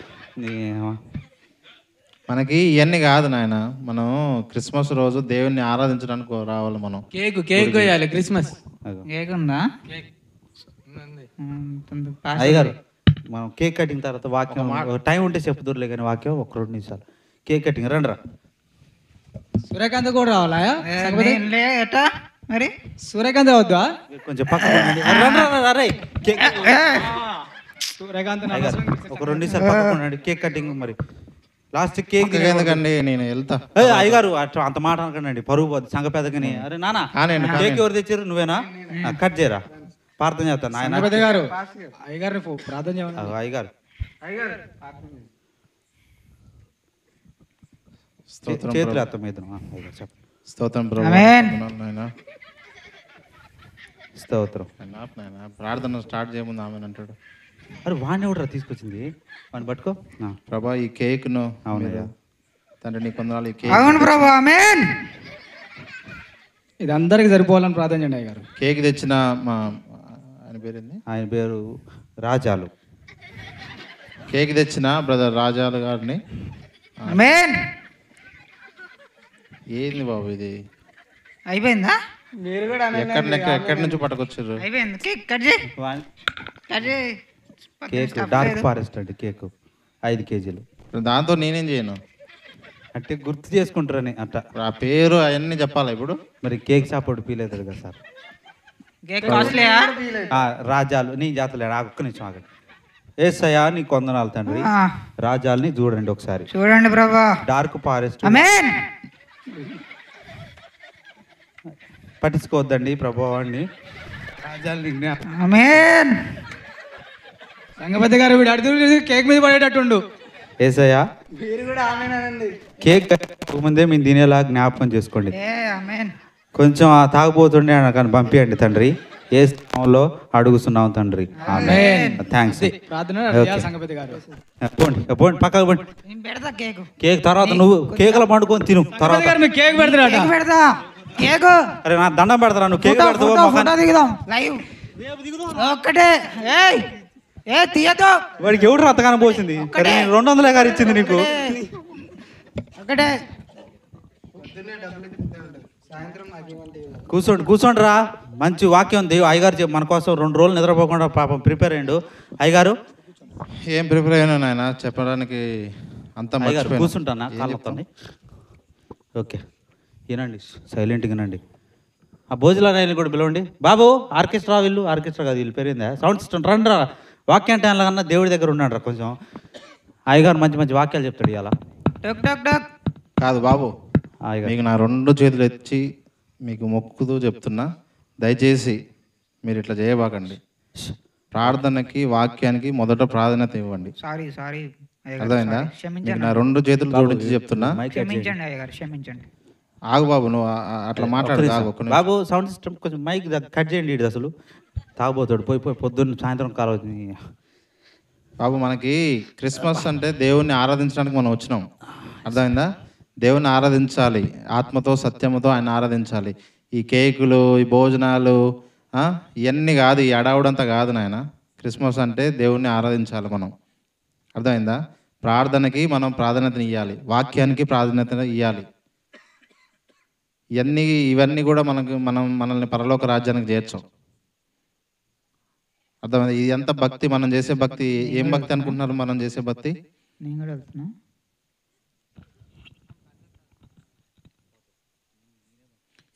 మనకి ఇవన్నీ కాదు నాయన, మనం క్రిస్మస్ రోజు దేవుణ్ణి ఆరాధించడానికి రావాలి. మనం కేక్ కోయాలి. క్రిస్మస్ కేక్ ఉందా? అయ్యగారు మనం కేక్ కటింగ్ తర్వాత వాక్యం టైం ఉంటే చెప్పుదురులే కానీ వాక్యం 1-2 నిమిషాలు. కేక్ కటింగ్ రండి. సూర్యకాంత్ కూడా రావాలా? ఎట్టా మరి సూర్యకాంత్ వద్దా? కొంచెం పక్కన సూర్యకాంత్ 2 నిమిషాలు పక్కన కేక్ కటింగ్. మరి లాస్ట్ కేక్ ఎందుకండి, నేను వెళ్తా. అయ్యగారు అంత మాట అనకండి, పరుగు పోద్ది సంఘ పెద్దగాని. అరే నానా కేక్ ఎవరు తెచ్చారు? నువ్వేనా? కట్ చేయరా, ప్రార్థన చేస్తాను ఆయన. అయ్యగారు ప్రార్థన చేయాలి. అయ్యగారు చేతులు ఎత్తం మీద స్తోత్రం స్తోత్రం. ప్రార్థన స్టార్ట్ చేయముందు ఆమె అంటాడు. అరే వాడిని ఎవడరా తీసుకొచ్చింది? వాడిని పట్టుకో. ప్రభా ఈ కేక్ ను అవునయ్యా తండ్రి నీ కొందనాలు. ఈ కేక్ అవును ప్రభా, ఆమేన్. ఇది అందరికి సరిపోవాలని ప్రార్థన చేయండి అయ్యగారు. కేక్ తెచ్చిన మా ఆయన పేరేంది? ఆయన పేరు రాజాలు. కేక్ తెచ్చిన బ్రదర్ రాజాలు గారిని. ఆమేన్. ఏంది బాబు ఇది? అయిపోయిందా? మీరు కూడా ఎక్కడి నుంచి పట్టుకొచ్చారు? అయిపోయింది. కేక్ కట్ చేయి. కట్ చేయి. కేక్ డార్క్ ఫారెస్ట్ అండి, కేక్ 5 కేజీలు. దాంతో నేనేం చేయను అంటే గుర్తు చేసుకుంటారని అట్ట. ఆ పేరు అవన్నీ చెప్పాలా ఇప్పుడు? మరి కేక్ షాప్ ఒకటి ఫీల్ అవుతాడు కదా సార్. కేక్ కాస్ట్లీయా? రాజాలు నీ జాతలేడు. ఒక్క నిమిషం ఆగండి. ఏసయ్యా నీ కొందనాలు తండ్రి. రాజాలని చూడండి ఒకసారి. చూడండి ప్రభా. డార్క్ ఫారెస్ట్ ఆమేన్. పట్టించుకోవద్దండి ప్రభావాన్ని. రాజాలని ఆమేన్. సంఘ పెద్ద గారు వీడు అడుగు కేక్ మీద పడేటట్టుండు. ఏసయ్యా మీరు కూడా ఆమేనండి. కేక్ ముందే మేము తినేలా జ్ఞాపకం చేసుకోండి. ఆమేన్. కొంచెం తాగుపోతుండే కానీ పంపించండి తండ్రి. ఏ స్థానంలో అడుగుతున్నాం తండ్రి. ఆమేన్. థ్యాంక్స్. పోండి పక్కకు పోండి. కేక్ తర్వాత నువ్వు కేకుల పండుకొని తిను. తర్వాత కేక్ పెడతా. అరే నా దండం పెడతారా? నువ్వు కేక్ పెడతావు. ఒక్కటే ఏ తీయతో వాడికి ఎవడు రత్తగానే పోసింది 200 గారు ఇచ్చింది నీకు. ఒకటే కూర్చోండి రా. మంచి వాక్యం దేవు అయ్యగారు మన కోసం 2 రోజులు నిద్రపోకుండా పాపం ప్రిపేర్ అయ్యిండు. అయ్యగారు ఏం ప్రిపేర్ అయినా నాయన చెప్పడానికి అంత కూర్చుంటానా కాళ్ళతోని. ఓకే వినండి, సైలెంట్గా వినండి. ఆ భోజనాలు కూడా పిలవండి. బాబు ఆర్కెస్ట్రా ఆర్కెస్ట్రా కాదు వీళ్ళు పేరుందా సౌండ్ సిస్టమ్ రండి రా. వాక్యం టైంలో కన్నా దేవుడి దగ్గర ఉన్నాడు రా కొంచెం. అయ్యగారు మంచి మంచి వాక్యాలు చెప్తాడు ఇవాళ. కాదు బాబు, మీకు నా 2 చేతులు ఎత్తి మీకు మొక్కుతూ చెప్తున్నా, దయచేసి మీరు ఇట్లా చేయబాకండి. ప్రార్థనకి వాక్యానికి మొదట ప్రాధాన్యత ఇవ్వండి. సారీ అర్థమైందా? మీకు నా 2 చేతులు జోడించి చెప్తున్నా. క్షమించండి అయ్యగారు, క్షమించండి. ఆగు బాబు, నువ్వు అట్లా మాట్లాడు. బాబు సౌండ్ సిస్టమ్ కొంచెం మైక్ కట్ చేయండి. ఇది అసలు తాగుపోతాడు పోయి పొద్దున్న సాయంత్రం కాలం. బాబు మనకి క్రిస్మస్ అంటే దేవుణ్ణి ఆరాధించడానికి మనం వచ్చినాం. అర్థమైందా? దేవుణ్ణి ఆరాధించాలి, ఆత్మతో సత్యముతో ఆయన ఆరాధించాలి. ఈ కేకులు, ఈ భోజనాలు ఇవన్నీ కాదు, ఈ అడావుడంతా కాదు నాయన. క్రిస్మస్ అంటే దేవుణ్ణి ఆరాధించాలి మనం. అర్థమైందా? ప్రార్థనకి మనం ప్రాధాన్యతను ఇవ్వాలి, వాక్యానికి ప్రాధాన్యత ఇవ్వాలి. ఇవన్నీ కూడా మనల్ని పరలోక రాజ్యానికి చేర్చాం. అర్థమైంది? ఇది ఎంత భక్తి, మనం చేసే భక్తి. ఏం భక్తి అనుకుంటున్నారు మనం చేసే భక్తి?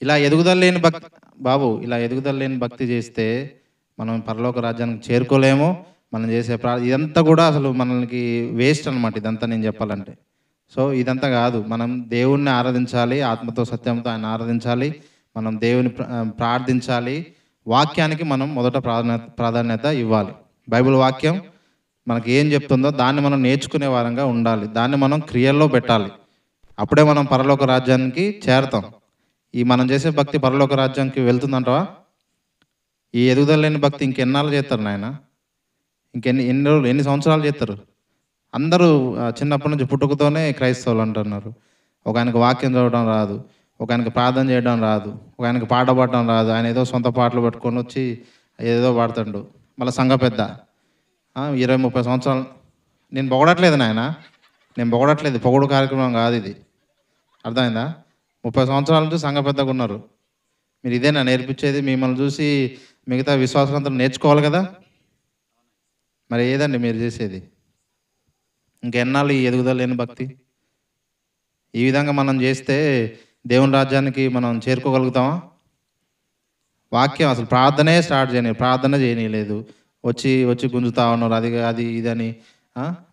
ఇలా ఎదుగుదల లేని భక్తి బాబు, ఇలా ఎదుగుదల లేని భక్తి చేస్తే మనం పరలోక రాజ్యానికి చేరుకోలేము. మనం చేసే ఇదంతా కూడా అసలు మనకి వేస్ట్ అనమాట. ఇదంతా నేను చెప్పాలంటే. సో ఇదంతా కాదు, మనం దేవుణ్ణి ఆరాధించాలి, ఆత్మతో సత్యంతో ఆయన ఆరాధించాలి, మనం దేవుని ప్రార్థించాలి. వాక్యానికి మనం మొదట ప్రాధాన్యత ఇవ్వాలి. బైబిల్ వాక్యం మనకి ఏం చెప్తుందో దాన్ని మనం నేర్చుకునే వారంగా ఉండాలి, దాన్ని మనం క్రియల్లో పెట్టాలి. అప్పుడే మనం పరలోక రాజ్యానికి చేరతాం. ఈ మనం చేసే భక్తి పరలోక రాజ్యానికి వెళ్తుందంటవా? ఈ ఎదుగుదల లేని భక్తి ఇంకెన్నాళ్ళు చేస్తారు నాయన? ఎన్ని రోజులు, ఎన్ని సంవత్సరాలు చేస్తారు? అందరూ చిన్నప్పటి నుంచి పుట్టుకతోనే క్రైస్తవులు అంటున్నారు. ఒక ఆయనకు వాక్యం చదవడం రాదు, ఒక ఆయనకు ప్రార్థన చేయడం రాదు, ఒక ఆయనకు పాట పాడడం రాదు. ఆయన ఏదో సొంత పాటలు పెట్టుకొని వచ్చి ఏదో పాడుతాడు. మళ్ళీ సంఘ పెద్ద 20-30 సంవత్సరాలు. నేను పొగడట్లేదు నాయన, నేను పొగడట్లేదు, పొగడు కార్యక్రమం కాదు ఇది. అర్థమైందా? 30 సంవత్సరాల నుంచి సంఘ పెద్దగా ఉన్నారు. మీరు ఇదేనా నేర్పించేది? మిమ్మల్ని చూసి మిగతా విశ్వాసంతో నేర్చుకోవాలి కదా. మరి ఏదండి మీరు చేసేది? ఇంకెన్నాళ్ళు ఈ ఎదుగుదల లేని భక్తి? ఈ విధంగా మనం చేస్తే దేవుని రాజ్యానికి మనం చేరుకోగలుగుతామా? వాక్యం అసలు ప్రార్థనే స్టార్ట్ ప్రార్థన చేయనీయలేదు. వచ్చి గుంజుతా ఉన్నారు. అది ఇదని,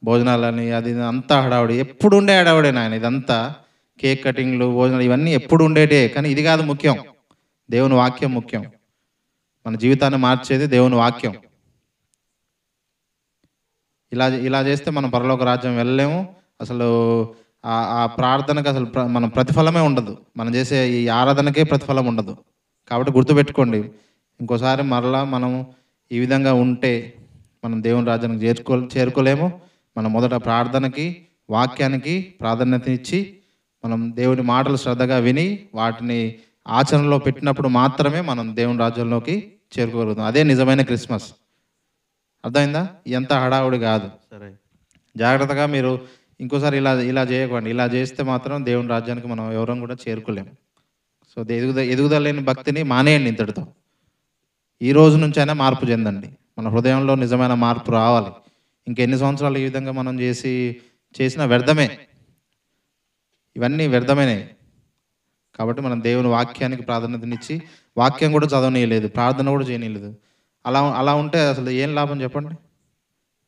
భోజనాలని, అది అంతా హడావుడి. ఎప్పుడు ఉండే హడావుడే నాయన. ఇదంతా కేక్ కటింగ్లు, భోజనాలు ఇవన్నీ ఎప్పుడు ఉండేటే. కానీ ఇది కాదు ముఖ్యం, దేవుని వాక్యం ముఖ్యం. మన జీవితాన్ని మార్చేది దేవుని వాక్యం. ఇలా చేస్తే మనం పరలోక రాజ్యం వెళ్ళలేము. అసలు ఆ ప్రార్థనకు అసలు మనం ప్రతిఫలమే ఉండదు. మనం చేసే ఈ ఆరాధనకే ప్రతిఫలం ఉండదు. కాబట్టి గుర్తుపెట్టుకోండి, ఇంకోసారి మరలా మనం ఈ విధంగా ఉంటే మనం దేవుని రాజ్యానికి చేరుకోలేము. మనం మొదట ప్రార్థనకి, వాక్యానికి ప్రాధాన్యత ఇచ్చి మనం దేవుని మాటలు శ్రద్ధగా విని వాటిని ఆచరణలో పెట్టినప్పుడు మాత్రమే మనం దేవుని రాజ్యంలోకి చేరుకోగలుగుతాం. అదే నిజమైన క్రిస్మస్. అర్థమైందా? ఎంత హడావుడి కాదు. సరే, జాగ్రత్తగా మీరు ఇంకోసారి ఇలా చేయకండి. ఇలా చేస్తే మాత్రం దేవుని రాజ్యానికి మనం ఎవరం కూడా చేరుకోలేము. సో ఎదుగుదల లేని భక్తిని మానేయండి ఇంతటితో. ఈ రోజు నుంచి అయినా మార్పు చెందండి. మన హృదయంలో నిజమైన మార్పు రావాలి. ఇంకెన్ని సంవత్సరాలు ఈ విధంగా మనం చేసిన వ్యర్థమే. ఇవన్నీ వ్యర్థమైనవి. కాబట్టి మనం దేవుని వాక్యానికి ప్రాధాన్యతనిచ్చి వాక్యం కూడా చదవనీయలేదు, ప్రార్థన కూడా చేయనీయలేదు. అలా ఉంటే అసలు ఏం లాభం చెప్పండి?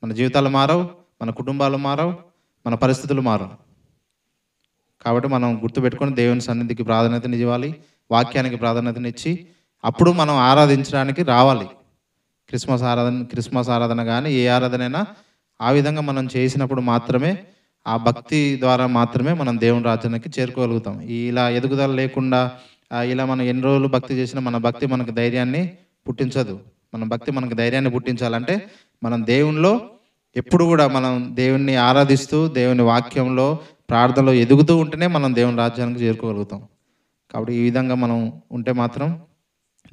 మన జీవితాలు మారవు, మన కుటుంబాలు మారవు, మన పరిస్థితులు మారవు. కాబట్టి మనం గుర్తుపెట్టుకొని దేవుని సన్నిధికి ప్రాధాన్యతనివ్వాలి, వాక్యానికి ప్రాధాన్యతనిచ్చి అప్పుడు మనం ఆరాధించడానికి రావాలి. క్రిస్మస్ ఆరాధన కానీ ఏ ఆరాధనైనా ఆ విధంగా మనం చేసినప్పుడు మాత్రమే, ఆ భక్తి ద్వారా మాత్రమే మనం దేవుని రాజ్యానికి చేరుకోగలుగుతాం. ఇలా ఎదుగుదల లేకుండా ఇలా మనం ఎన్ని రోజులు భక్తి చేసినా మన భక్తి మనకు ధైర్యాన్ని పుట్టించదు. మన భక్తి మనకు ధైర్యాన్ని పుట్టించాలంటే మనం దేవునిలో ఎప్పుడు కూడా మనం దేవుణ్ణి ఆరాధిస్తూ దేవుని వాక్యంలో ప్రార్థనలో ఎదుగుతూ ఉంటేనే మనం దేవుని రాజ్యానికి చేరుకోగలుగుతాం. కాబట్టి ఈ విధంగా మనం ఉంటే మాత్రం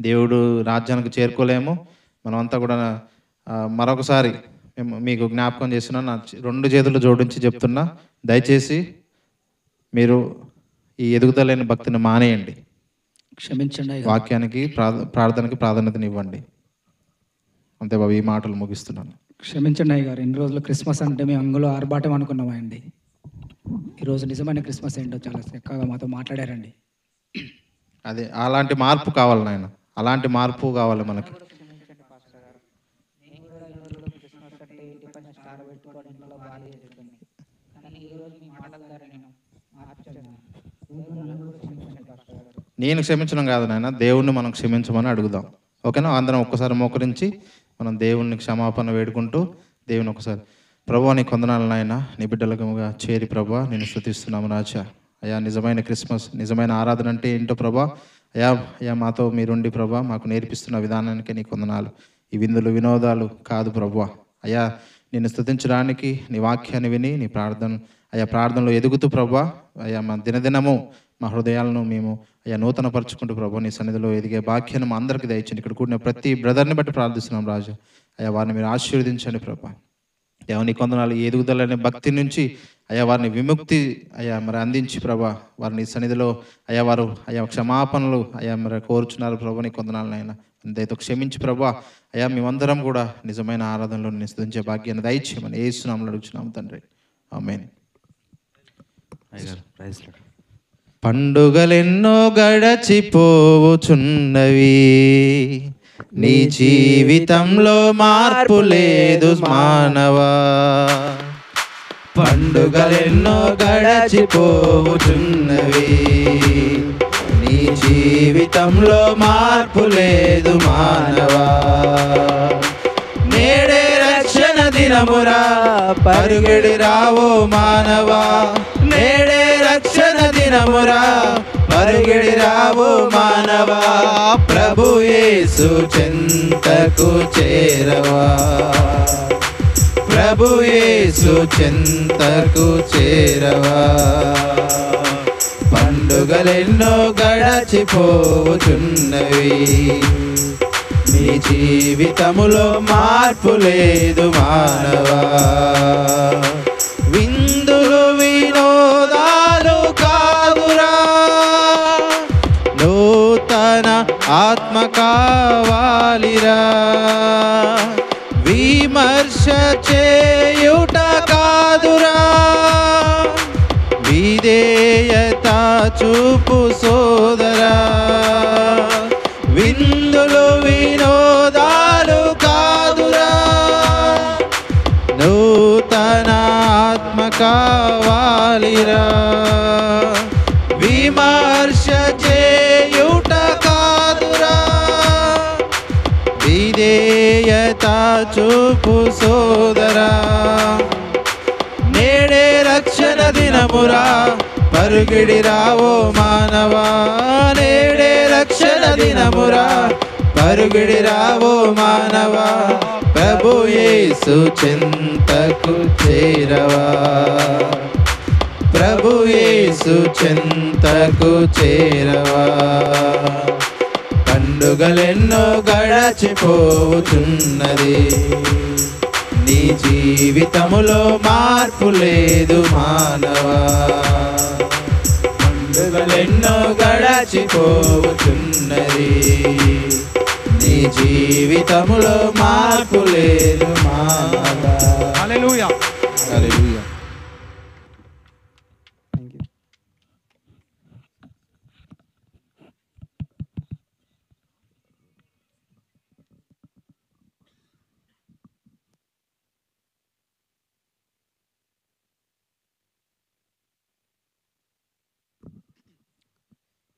దేవుడు రాజ్యానికి చేరుకోలేము. మనమంతా కూడా మరొకసారి మీకు జ్ఞాపకం చేస్తున్నా, నా 2 చేతులు జోడించి చెప్తున్నా, దయచేసి మీరు ఈ ఎదుగుదలైన భక్తిని మానేయండి. క్షమించండి అయ్యా. వాక్యానికి ప్రార్థనకి ప్రాధాన్యతనివ్వండి. అంతే బాబు, ఈ మాటలు ముగిస్తున్నాను. క్షమించండి అయ్య గారు. ఇన్ని రోజులు క్రిస్మస్ అంటే మేము అంగులో ఆర్భాటం అనుకున్నామండి. ఈరోజు నిజమైన క్రిస్మస్ ఏంటో చాలా చక్కగా మాతో మాట్లాడారండి. అదే అలాంటి మార్పు కావాలి నాయన, అలాంటి మార్పు కావాలి మనకి. నేను క్షమించడం కాదు నాయన, దేవుణ్ణి మనం క్షమించమని అడుగుదాం. ఓకేనా? అందరం ఒక్కసారి మోకరించి మనం దేవుణ్ణి క్షమాపణ వేడుకుంటూ దేవుని ఒకసారి, ప్రభువా నీ కొందనాలు నాయన, నీ బిడ్డలుగా చేరి ప్రభువా నేను స్తుతిస్తున్నాము రాజా. అయ్యా నిజమైన క్రిస్మస్, నిజమైన ఆరాధన అంటే ఏంటో ప్రభా, అయ్యా మాతో మీరుండి ప్రభా మాకు నేర్పిస్తున్న విధానానికి నీ కొందనాలు. ఈ విందులు వినోదాలు కాదు ప్రభువా. అయ్యా నిన్ను స్తుతించడానికి నీ వాక్యాన్ని విని నీ ప్రార్థనలో ఎదుగుతూ ప్రభా, అయ్యా మా దినదినము మా హృదయాలను మేము అయ్యా నూతనపరచుకుంటూ ప్రభా నీ సన్నిధిలో ఎదిగే భాగ్యాన్ని మా అందరికీ దయచండి. ఇక్కడ కూడిన ప్రతి బ్రదర్ని బట్టి ప్రార్థిస్తున్నాం రాజా. అయ్యా వారిని మీరు ఆశీర్వదించండి ప్రభా. దేవుని కొందనాలు ఈ ఎదుగుదలనే భక్తి నుంచి అయ్యా వారిని విముక్తి అయ్యా మరి అందించి ప్రభా వారిని సన్నిధిలో వారు క్షమాపణలు మరి కోరుచున్నారు ప్రభా. నీ కొందనాలనైనా దయతో క్షమించి ప్రభా. మేమందరం కూడా నిజమైన ఆరాధనలో నేను స్తుతించే భాగ్యాన్ని దయచేయమని యేసు నామములో అడుగుచున్నాము తండ్రి, ఆమేన్. పండుగలెన్నో గడచిపోవుచున్నవి, నీ జీవితంలో మార్పు లేదు మానవా. పండుగలెన్నో గడచిపోవుచున్నవి, నీ జీవితంలో మార్పు లేదు మానవా. నేడే రక్షణ దినమురా, పరుగెడి రావో మానవా. నేడే రక్షణ దినమురా, పరుగెడి రావో మానవా. ప్రభు యేసు చెంతకు చేరవా, ప్రభు యేసు చెంతకు చేరవా. పండుగలెన్నో గడచిపోచున్నవి, నీ జీవితములో మార్పు లేదు మానవా. విందులు వినోదాలు కాదురా, నూతన ఆత్మ కావాలిరా. విమర్శ చేయుట కాదురా, విధేయత చూపు సోదరా. విందులు వినోదాలు కాదురా, నూతన ఆత్మ కావాలిరా. విమర్శ చేయుట కాదురా, విధేయత చూపు సోదరా. నేడే రక్షణ దినమురా, పరుగిడి రావో మానవా. నేడే రక్షణ దినమురా, పరుగిడి రావో మానవా. ప్రభు యేసు చెంతకు చేరవా, ప్రభు యేసు చెంతకు చేరవా. పండుగలెన్నో గడచిపోతున్నది, నీ జీవితములో మార్పు లేదు మానవా. పండుగలెన్నో గడచిపోతున్నది, నీ జీవితములో మార్పు లేదు మానవా. హల్లెలూయా, హల్లెలూయా.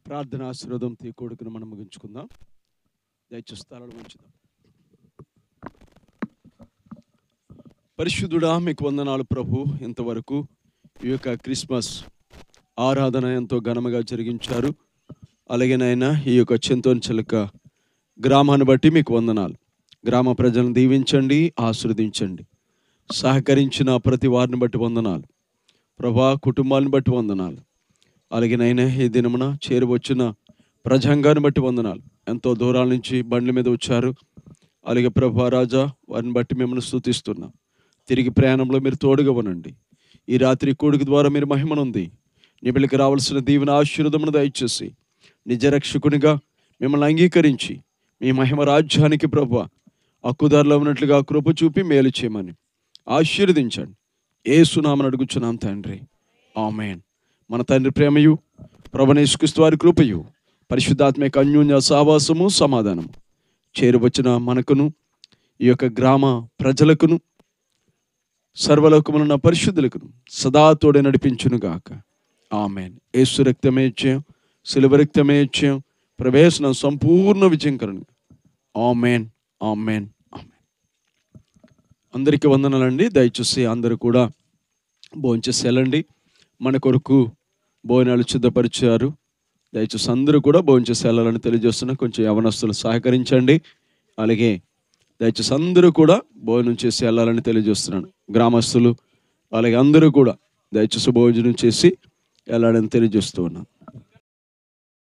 ప్రార్థన ఆశీర్వాదంతో కొడుకును మనం ముగించుకుందాం. దయచేసి స్థలాలు ఉంచుదాం. పరిశుద్ధుడా మీకు వందనాలు ప్రభు. ఇంతవరకు ఈ యొక్క క్రిస్మస్ ఆరాధన ఎంతో ఘనముగా జరిగించారు. అలాగేనైనా ఈ యొక్క చింతోని చిలక గ్రామాన్ని బట్టి మీకు వందనాలు. గ్రామ ప్రజలను దీవించండి, ఆశీర్వదించండి. సహకరించిన ప్రతి వారిని బట్టి వందనాలు ప్రభా. కుటుంబాలను బట్టి వందనాలు. అలాగేనైనా ఈ దినమున చేరువచ్చిన ప్రజాంగాన్ని బట్టి వందనాలు. ఎంతో దూరాల నుంచి బండ్ల మీద వచ్చారు. అలాగే ప్రభా రాజా, వారిని బట్టి మిమ్మల్ని స్తుతిస్తున్నాం. తిరిగి ప్రయాణంలో మీరు తోడుగా ఉనండి. ఈ రాత్రి కూడిక ద్వారా మీరు మహిమనుంది నీ బిడ్డకి రావాల్సిన దీవెన ఆశీర్వాదమును దయచేసి నిజ రక్షకునిగా మిమ్మల్ని అంగీకరించి మీ మహిమ రాజ్యానికి ప్రభువా హక్కుదారులో ఉన్నట్లుగా కృప చూపి మేలు చేయమని ఆశీర్వదించండి. యేసునామమున అడుగుచున్నాం తండ్రి, ఆమేన్. మన తండ్రి ప్రేమయు ప్రభువైన యేసుక్రీస్తు వారి కృపయు పరిశుద్ధాత్మ యొక్క అన్యోన్య సహవాసము సమాధానము చేరువచ్చిన మనకును ఈ యొక్క గ్రామ ప్రజలకును సర్వలోకములున్న పరిశుద్ధులకును సదా తోడే నడిపించునుగాక. ఆమేన్. యేసు రక్తమే జయం, శిలువ రక్తమే జయం, ప్రవేశన సంపూర్ణ విజయం కలుగును. ఆమేన్, ఆమేన్, ఆమేన్. అందరికీ వందనాలండి. దయచేసి అందరూ కూడా భోంచేసి వెళ్ళండి. మన కొరకు భోజనాలు సిద్ధపరిచారు. దయచేసి అందరూ కూడా భోంచేసి వెళ్ళాలని తెలియజేస్తున్నా. కొంచెం యవనస్తులు సహకరించండి. అలాగే దయచేసి అందరూ కూడా భోజనం చేసి వెళ్ళాలని తెలియజేస్తున్నాను. గ్రామస్తులు అలాగే అందరూ కూడా దయచేసి భోజనం చేసి వెళ్ళాలని తెలియజేస్తూ ఉన్నాను.